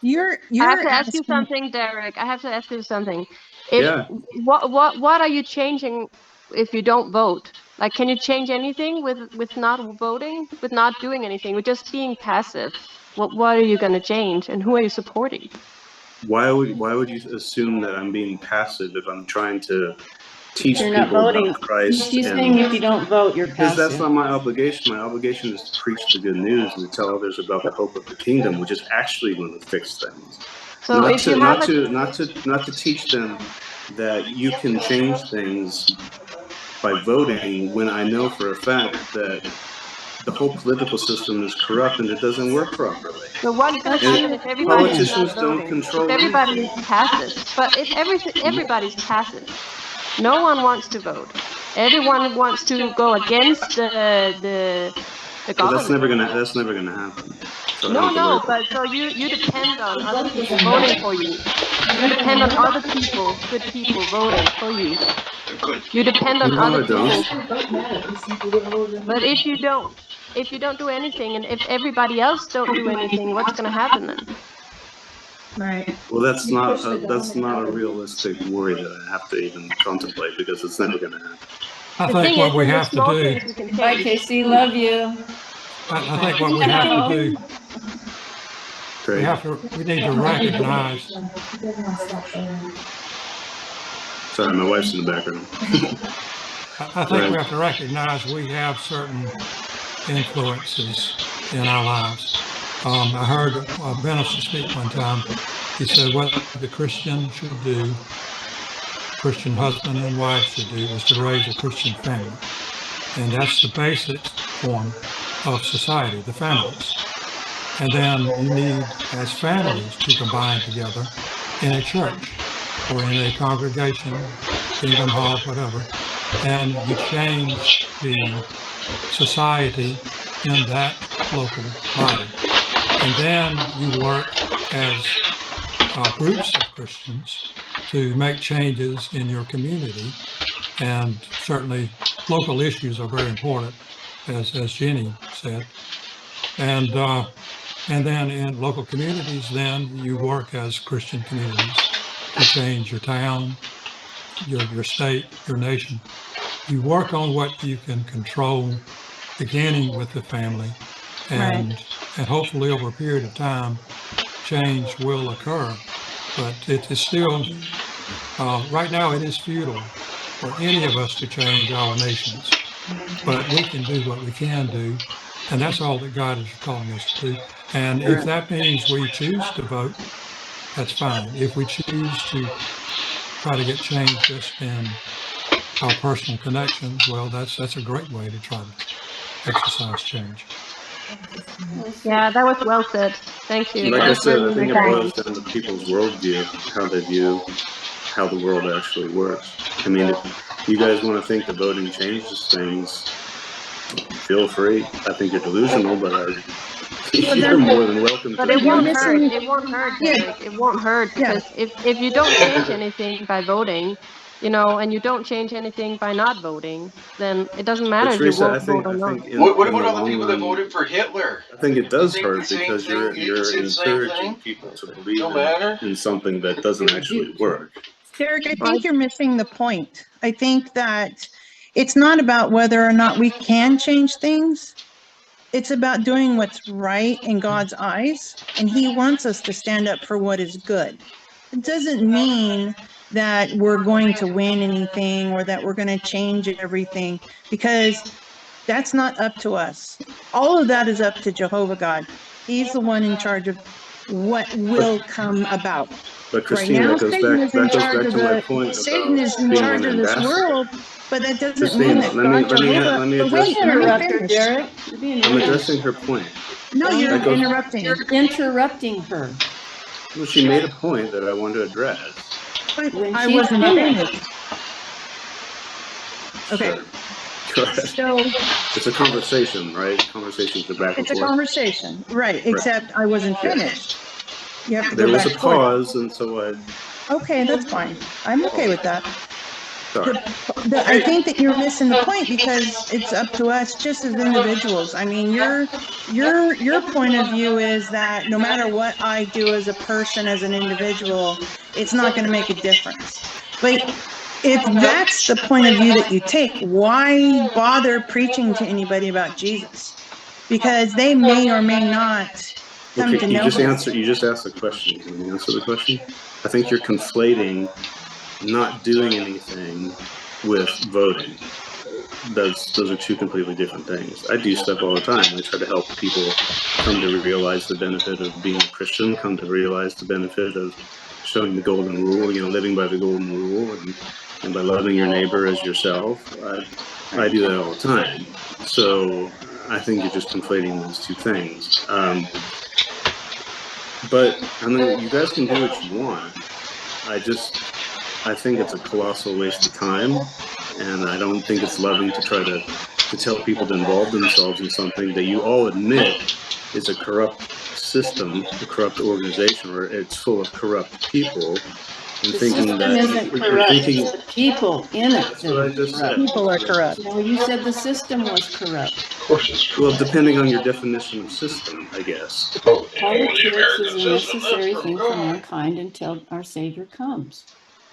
I have to ask you asking- something, Derek. I have to ask you something. Yeah. What are you changing if you don't vote? Like, can you change anything with not voting, with not doing anything, with just being passive? What are you going to change, and who are you supporting? Why would you assume that I'm being passive if I'm trying to teach You're not people voting. about Christ? She's saying if you don't vote, you're because that's passive. not my obligation. My obligation is to preach the good news and to tell others about the hope of the kingdom, which is actually going to fix things. So Not if you have to teach them that you can change things by voting, when I know for a fact that the whole political system is corrupt and it doesn't work properly. So what's going to happen if everybody is Politicians not don't voting? control If everybody is passive, but if everybody's passive, no one wants to vote. Everyone wants to go against the But government. that's never gonna happen. So I don't No, have to worry no, about but so you depend on other people voting for you. You depend on other people, good people voting for you. You depend on No, I other don't. people. But if you don't do anything, and if everybody else don't do anything, what's going to happen then? Right. Well, that's not a realistic worry that I have to even contemplate, because it's never gonna happen. I The think thing what is, we there's have to small do, things we can Bye, change. Casey. Love you. I think what we have to do, Craig, we need to recognize, sorry, my wife's in the background. I think we have to recognize we have certain influences in our lives. I heard a minister speak one time. He said what the Christian should do, Christian husband and wife should do, is to raise a Christian family. And that's the basic form of society, the families. And then you need, as families, to combine together in a church. or in a congregation, kingdom hall, whatever, and you change the society in that local body. And then you work as groups of Christians to make changes in your community. And certainly local issues are very important, as Jenny said. And then in local communities, then you work as Christian communities to change your town, your state, your nation. You work on what you can control, beginning with the family, and hopefully over a period of time, change will occur. But it is still, right now it is futile for any of us to change our nations. But we can do what we can do, and that's all that God is calling us to do. And if that means we choose to vote, that's fine. If we choose to try to get change just in our personal connections, well, that's a great way to try to exercise change. Yeah, that was well said. Thank you. Like That I was said, I really think it nice. boils down to people's worldview, how they view how the world actually works. I mean, if you guys want to think that voting changes things, feel free. I think you're delusional, but you're more than welcome to. But it won't missing- hurt. It won't hurt, Yeah. Derek. It won't hurt Yeah. because if you don't change anything by voting, you know, and you don't change anything by not voting, then it doesn't matter But if you Teresa, I won't think vote or not. in, What in about the all the long people that run, voted for Hitler? I think it does You think hurt the same because thing? you're You say the same encouraging thing? people to believe No matter. in something that doesn't actually work. Derek, I think you're missing the point. I think that it's not about whether or not we can change things. It's about doing what's right in God's eyes, and He wants us to stand up for what is good. It doesn't mean that we're going to win anything or that we're going to change everything, because that's not up to us. All of that is up to Jehovah God. He's the one in charge of what will come about. But Right Christine, now, that goes Satan back is in charge to of my the, point Satan about is in being charge an of this ambassador. world, but that doesn't Christine, mean that let me Jehovah, let me but address. wait, let me Interrupt her, finish. Derek. You're being I'm rude. addressing her point. No, Don't you're That goes- interrupting. You're interrupting her. Well, she made a point that I wanted to address. But When I she's wasn't finished. finished. Okay. Sure. Go ahead. So It's a conversation, right? Conversations are back and it's a forth. conversation, right? Except I wasn't Yeah. finished. You have to There go was back a and forth. pause, and so I. Okay, that's fine. I'm okay with that. Sorry. I think that you're missing the point because it's up to us just as individuals. I mean, your point of view is that no matter what I do as a person, as an individual, it's not going to make a difference. But if that's the point of view that you take, why bother preaching to anybody about Jesus? Because they may or may not come Okay, to you know just him. you just asked the question. Can you answer the question? I think you're conflating not doing anything with voting. Those are two completely different things. I do stuff all the time. I try to help people come to realize the benefit of being a Christian, come to realize the benefit of showing the golden rule, living by the golden rule, and by loving your neighbor as yourself. I do that all the time. So I think you're just conflating those two things. But I mean, you guys can do what you want. I think it's a colossal waste of time, and I don't think it's loving to try to tell people to involve themselves in something that you all admit is a corrupt system, a corrupt organization, or it's full of corrupt people. And The thinking system that isn't you're corrupt. thinking, It's the people in it that's that what I are just said. corrupt. People are corrupt. No, you said the system was corrupt. Of course it's true. Well, depending on your definition of system, I guess. Oh, Politics the is American a system, necessary that's thing from for God. mankind until our Savior comes.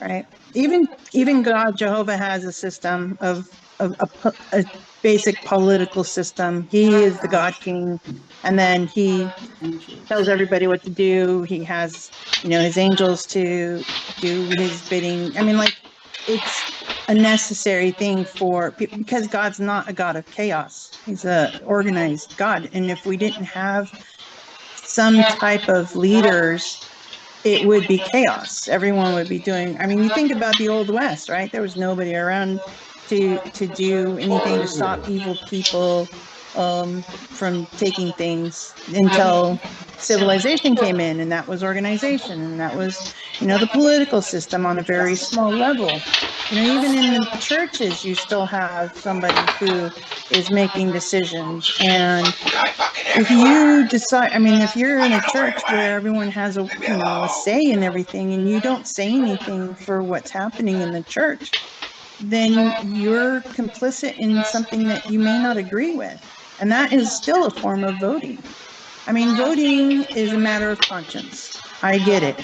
Right. Even God, Jehovah has a system of a basic political system. He is the God King, and then he tells everybody what to do. He has, his angels to do his bidding. I mean, like, it's a necessary thing for people because God's not a God of chaos. He's a organized God, and if we didn't have some type of leaders, it would be chaos. Everyone would be doing, I mean, you think about the Old West, right? There was nobody around to do anything to stop evil people from taking things until civilization came in, and that was organization, and that was, you know, the political system on a very small level. You know, even in the churches, you still have somebody who is making decisions. And if you decide, I mean, if you're in a church where everyone has a, you know, a say in everything, and you don't say anything for what's happening in the church, then you're complicit in something that you may not agree with. And that is still a form of voting. I mean, voting is a matter of conscience. I get it.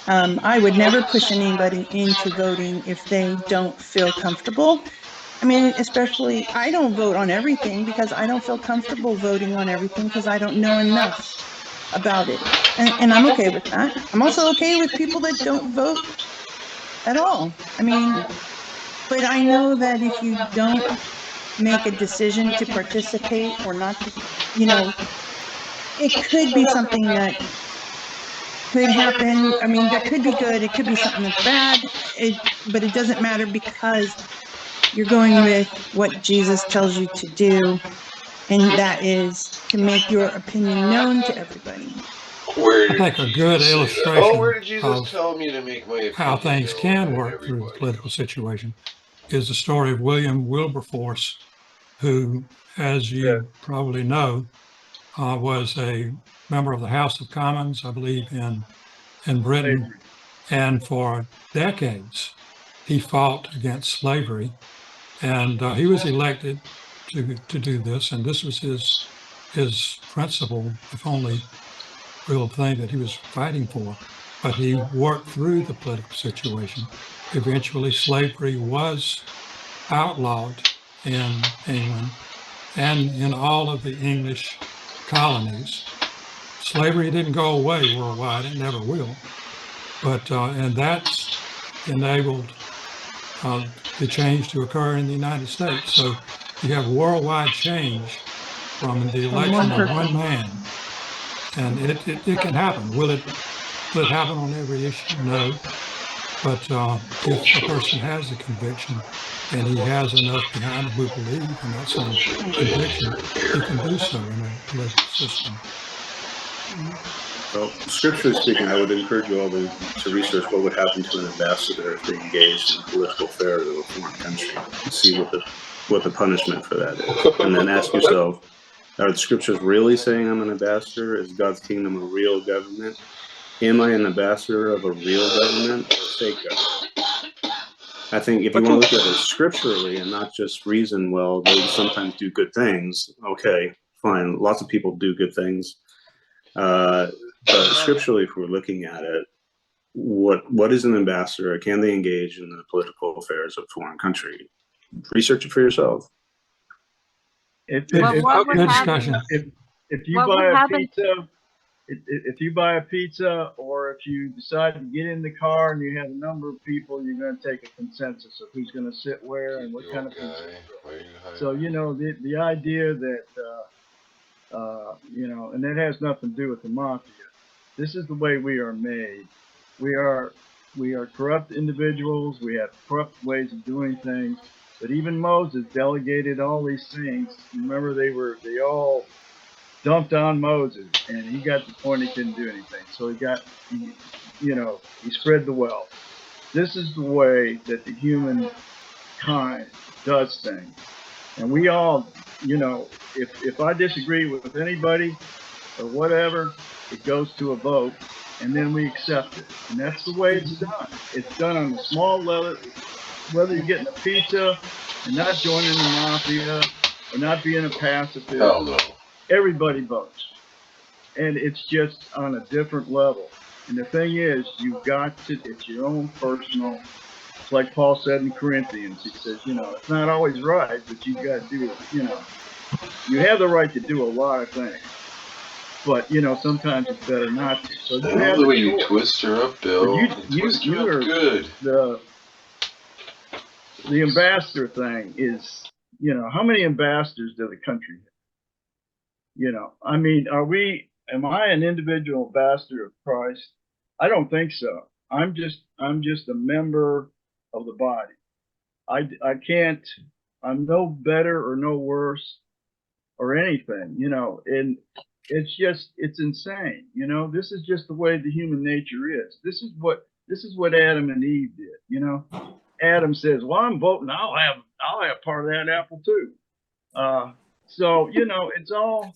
I would never push anybody into voting if they don't feel comfortable. I mean, especially, I don't vote on everything because I don't feel comfortable voting on everything because I don't know enough about it. And I'm okay with that. I'm also okay with people that don't vote at all. I mean, but I know that if you don't make a decision to participate or not to, you know, it could be something that could happen. I mean, that could be good. It could be something that's bad. But it doesn't matter because you're going with what Jesus tells you to do, and that is to make your opinion known to everybody. Where I did think a good Jesus say that? illustration Oh, where did Jesus of tell me to make my how opinion things known can to work through the everybody? political situation is the story of William Wilberforce, who, as you probably know, was a member of the House of Commons, I believe, in Britain. And for decades, he fought against slavery. And he was elected to do this. And this was his principle, if only real thing that he was fighting for. But he worked through the political situation. Eventually, slavery was outlawed in England and in all of the English colonies. Slavery didn't go away worldwide, it never will. But, and that's enabled the change to occur in the United States. So you have worldwide change from the election of one man. And it can happen. Will it happen on every issue? No. But if a person has a conviction and he has enough behind him who believe in that same conviction, he can do so in a political system. Well, scripturally speaking, I would encourage you all to research what would happen to an ambassador if they engaged in political affairs of a foreign country and see what the punishment for that is. And then ask yourself, are the scriptures really saying I'm an ambassador? Is God's kingdom a real government? Am I an ambassador of a real government or a fake government? I think if you want to look at it scripturally and not just reason, well, they sometimes do good things. Okay, fine. Lots of people do good things. But scripturally, if we're looking at it, what is an ambassador? Can they engage in the political affairs of a foreign country? Research it for yourself. If you buy a pizza, if you buy a pizza, or if you decide to get in the car and you have a number of people, you're going to take a consensus of who's going to sit where and what kind of pizza. So, you know, the idea that, you know, and that has nothing to do with the mafia. This is the way we are made. We are corrupt individuals. We have corrupt ways of doing things. But even Moses delegated all these things. Remember, they all dumped on Moses, and he got to the point he couldn't do anything. So he spread the wealth. This is the way that the human kind does things. And we all, you know, if I disagree with anybody or whatever, it goes to a vote, and then we accept it. And that's the way it's done. It's done on a small level, whether you're getting a pizza and not joining the mafia or not being a pacifist. Hell no. Everybody votes. And it's just on a different level. And the thing is, you've got to, it's your own personal, like Paul said in Corinthians, he says, you know, it's not always right, but you've got to do, you know, you have the right to do a lot of things. But, you know, sometimes it's better not to. So I love the way you twist her up, Bill. You are good. The ambassador thing is, you know, how many ambassadors does the country have? You know, I mean, am I an individual ambassador of Christ? I don't think so. I'm just a member of the body. I can't, I'm no better or no worse or anything, you know, and it's insane. You know, this is just the way the human nature is. This is what Adam and Eve did. You know, Adam says, well, I'm voting. I'll have part of that apple too. So, you know, it's all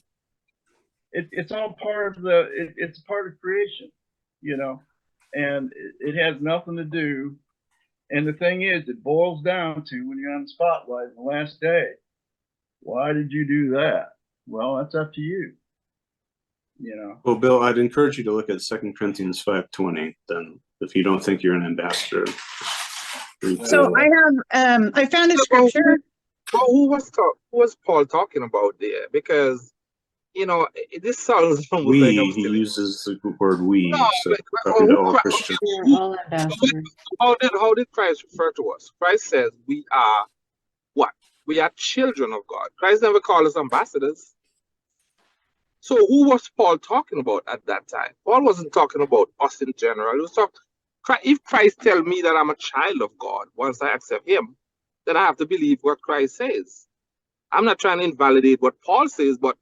part of it's part of creation, you know, and it has nothing to do. And the thing is, it boils down to when you're on the spotlight in the last day, why did you do that? Well, that's up to you, you know. Well, Bill, I'd encourage you to look at 2 Corinthians 5:20. Then, if you don't think you're an ambassador, read So through I it. have, I found a scripture. Well, who was Paul talking about there? Because, you know, this sounds almost like I'm He still. uses the word we, No, so like, talking to who all Christ- Christians. We're all ambassadors. how did Christ refer to us? Christ says we are what? We are children of God. Christ never called us ambassadors. So who was Paul talking about at that time? Paul wasn't talking about us in general. He was talking. If Christ tell me that I'm a child of God once I accept Him, then I have to believe what Christ says. I'm not trying to invalidate what Paul says, but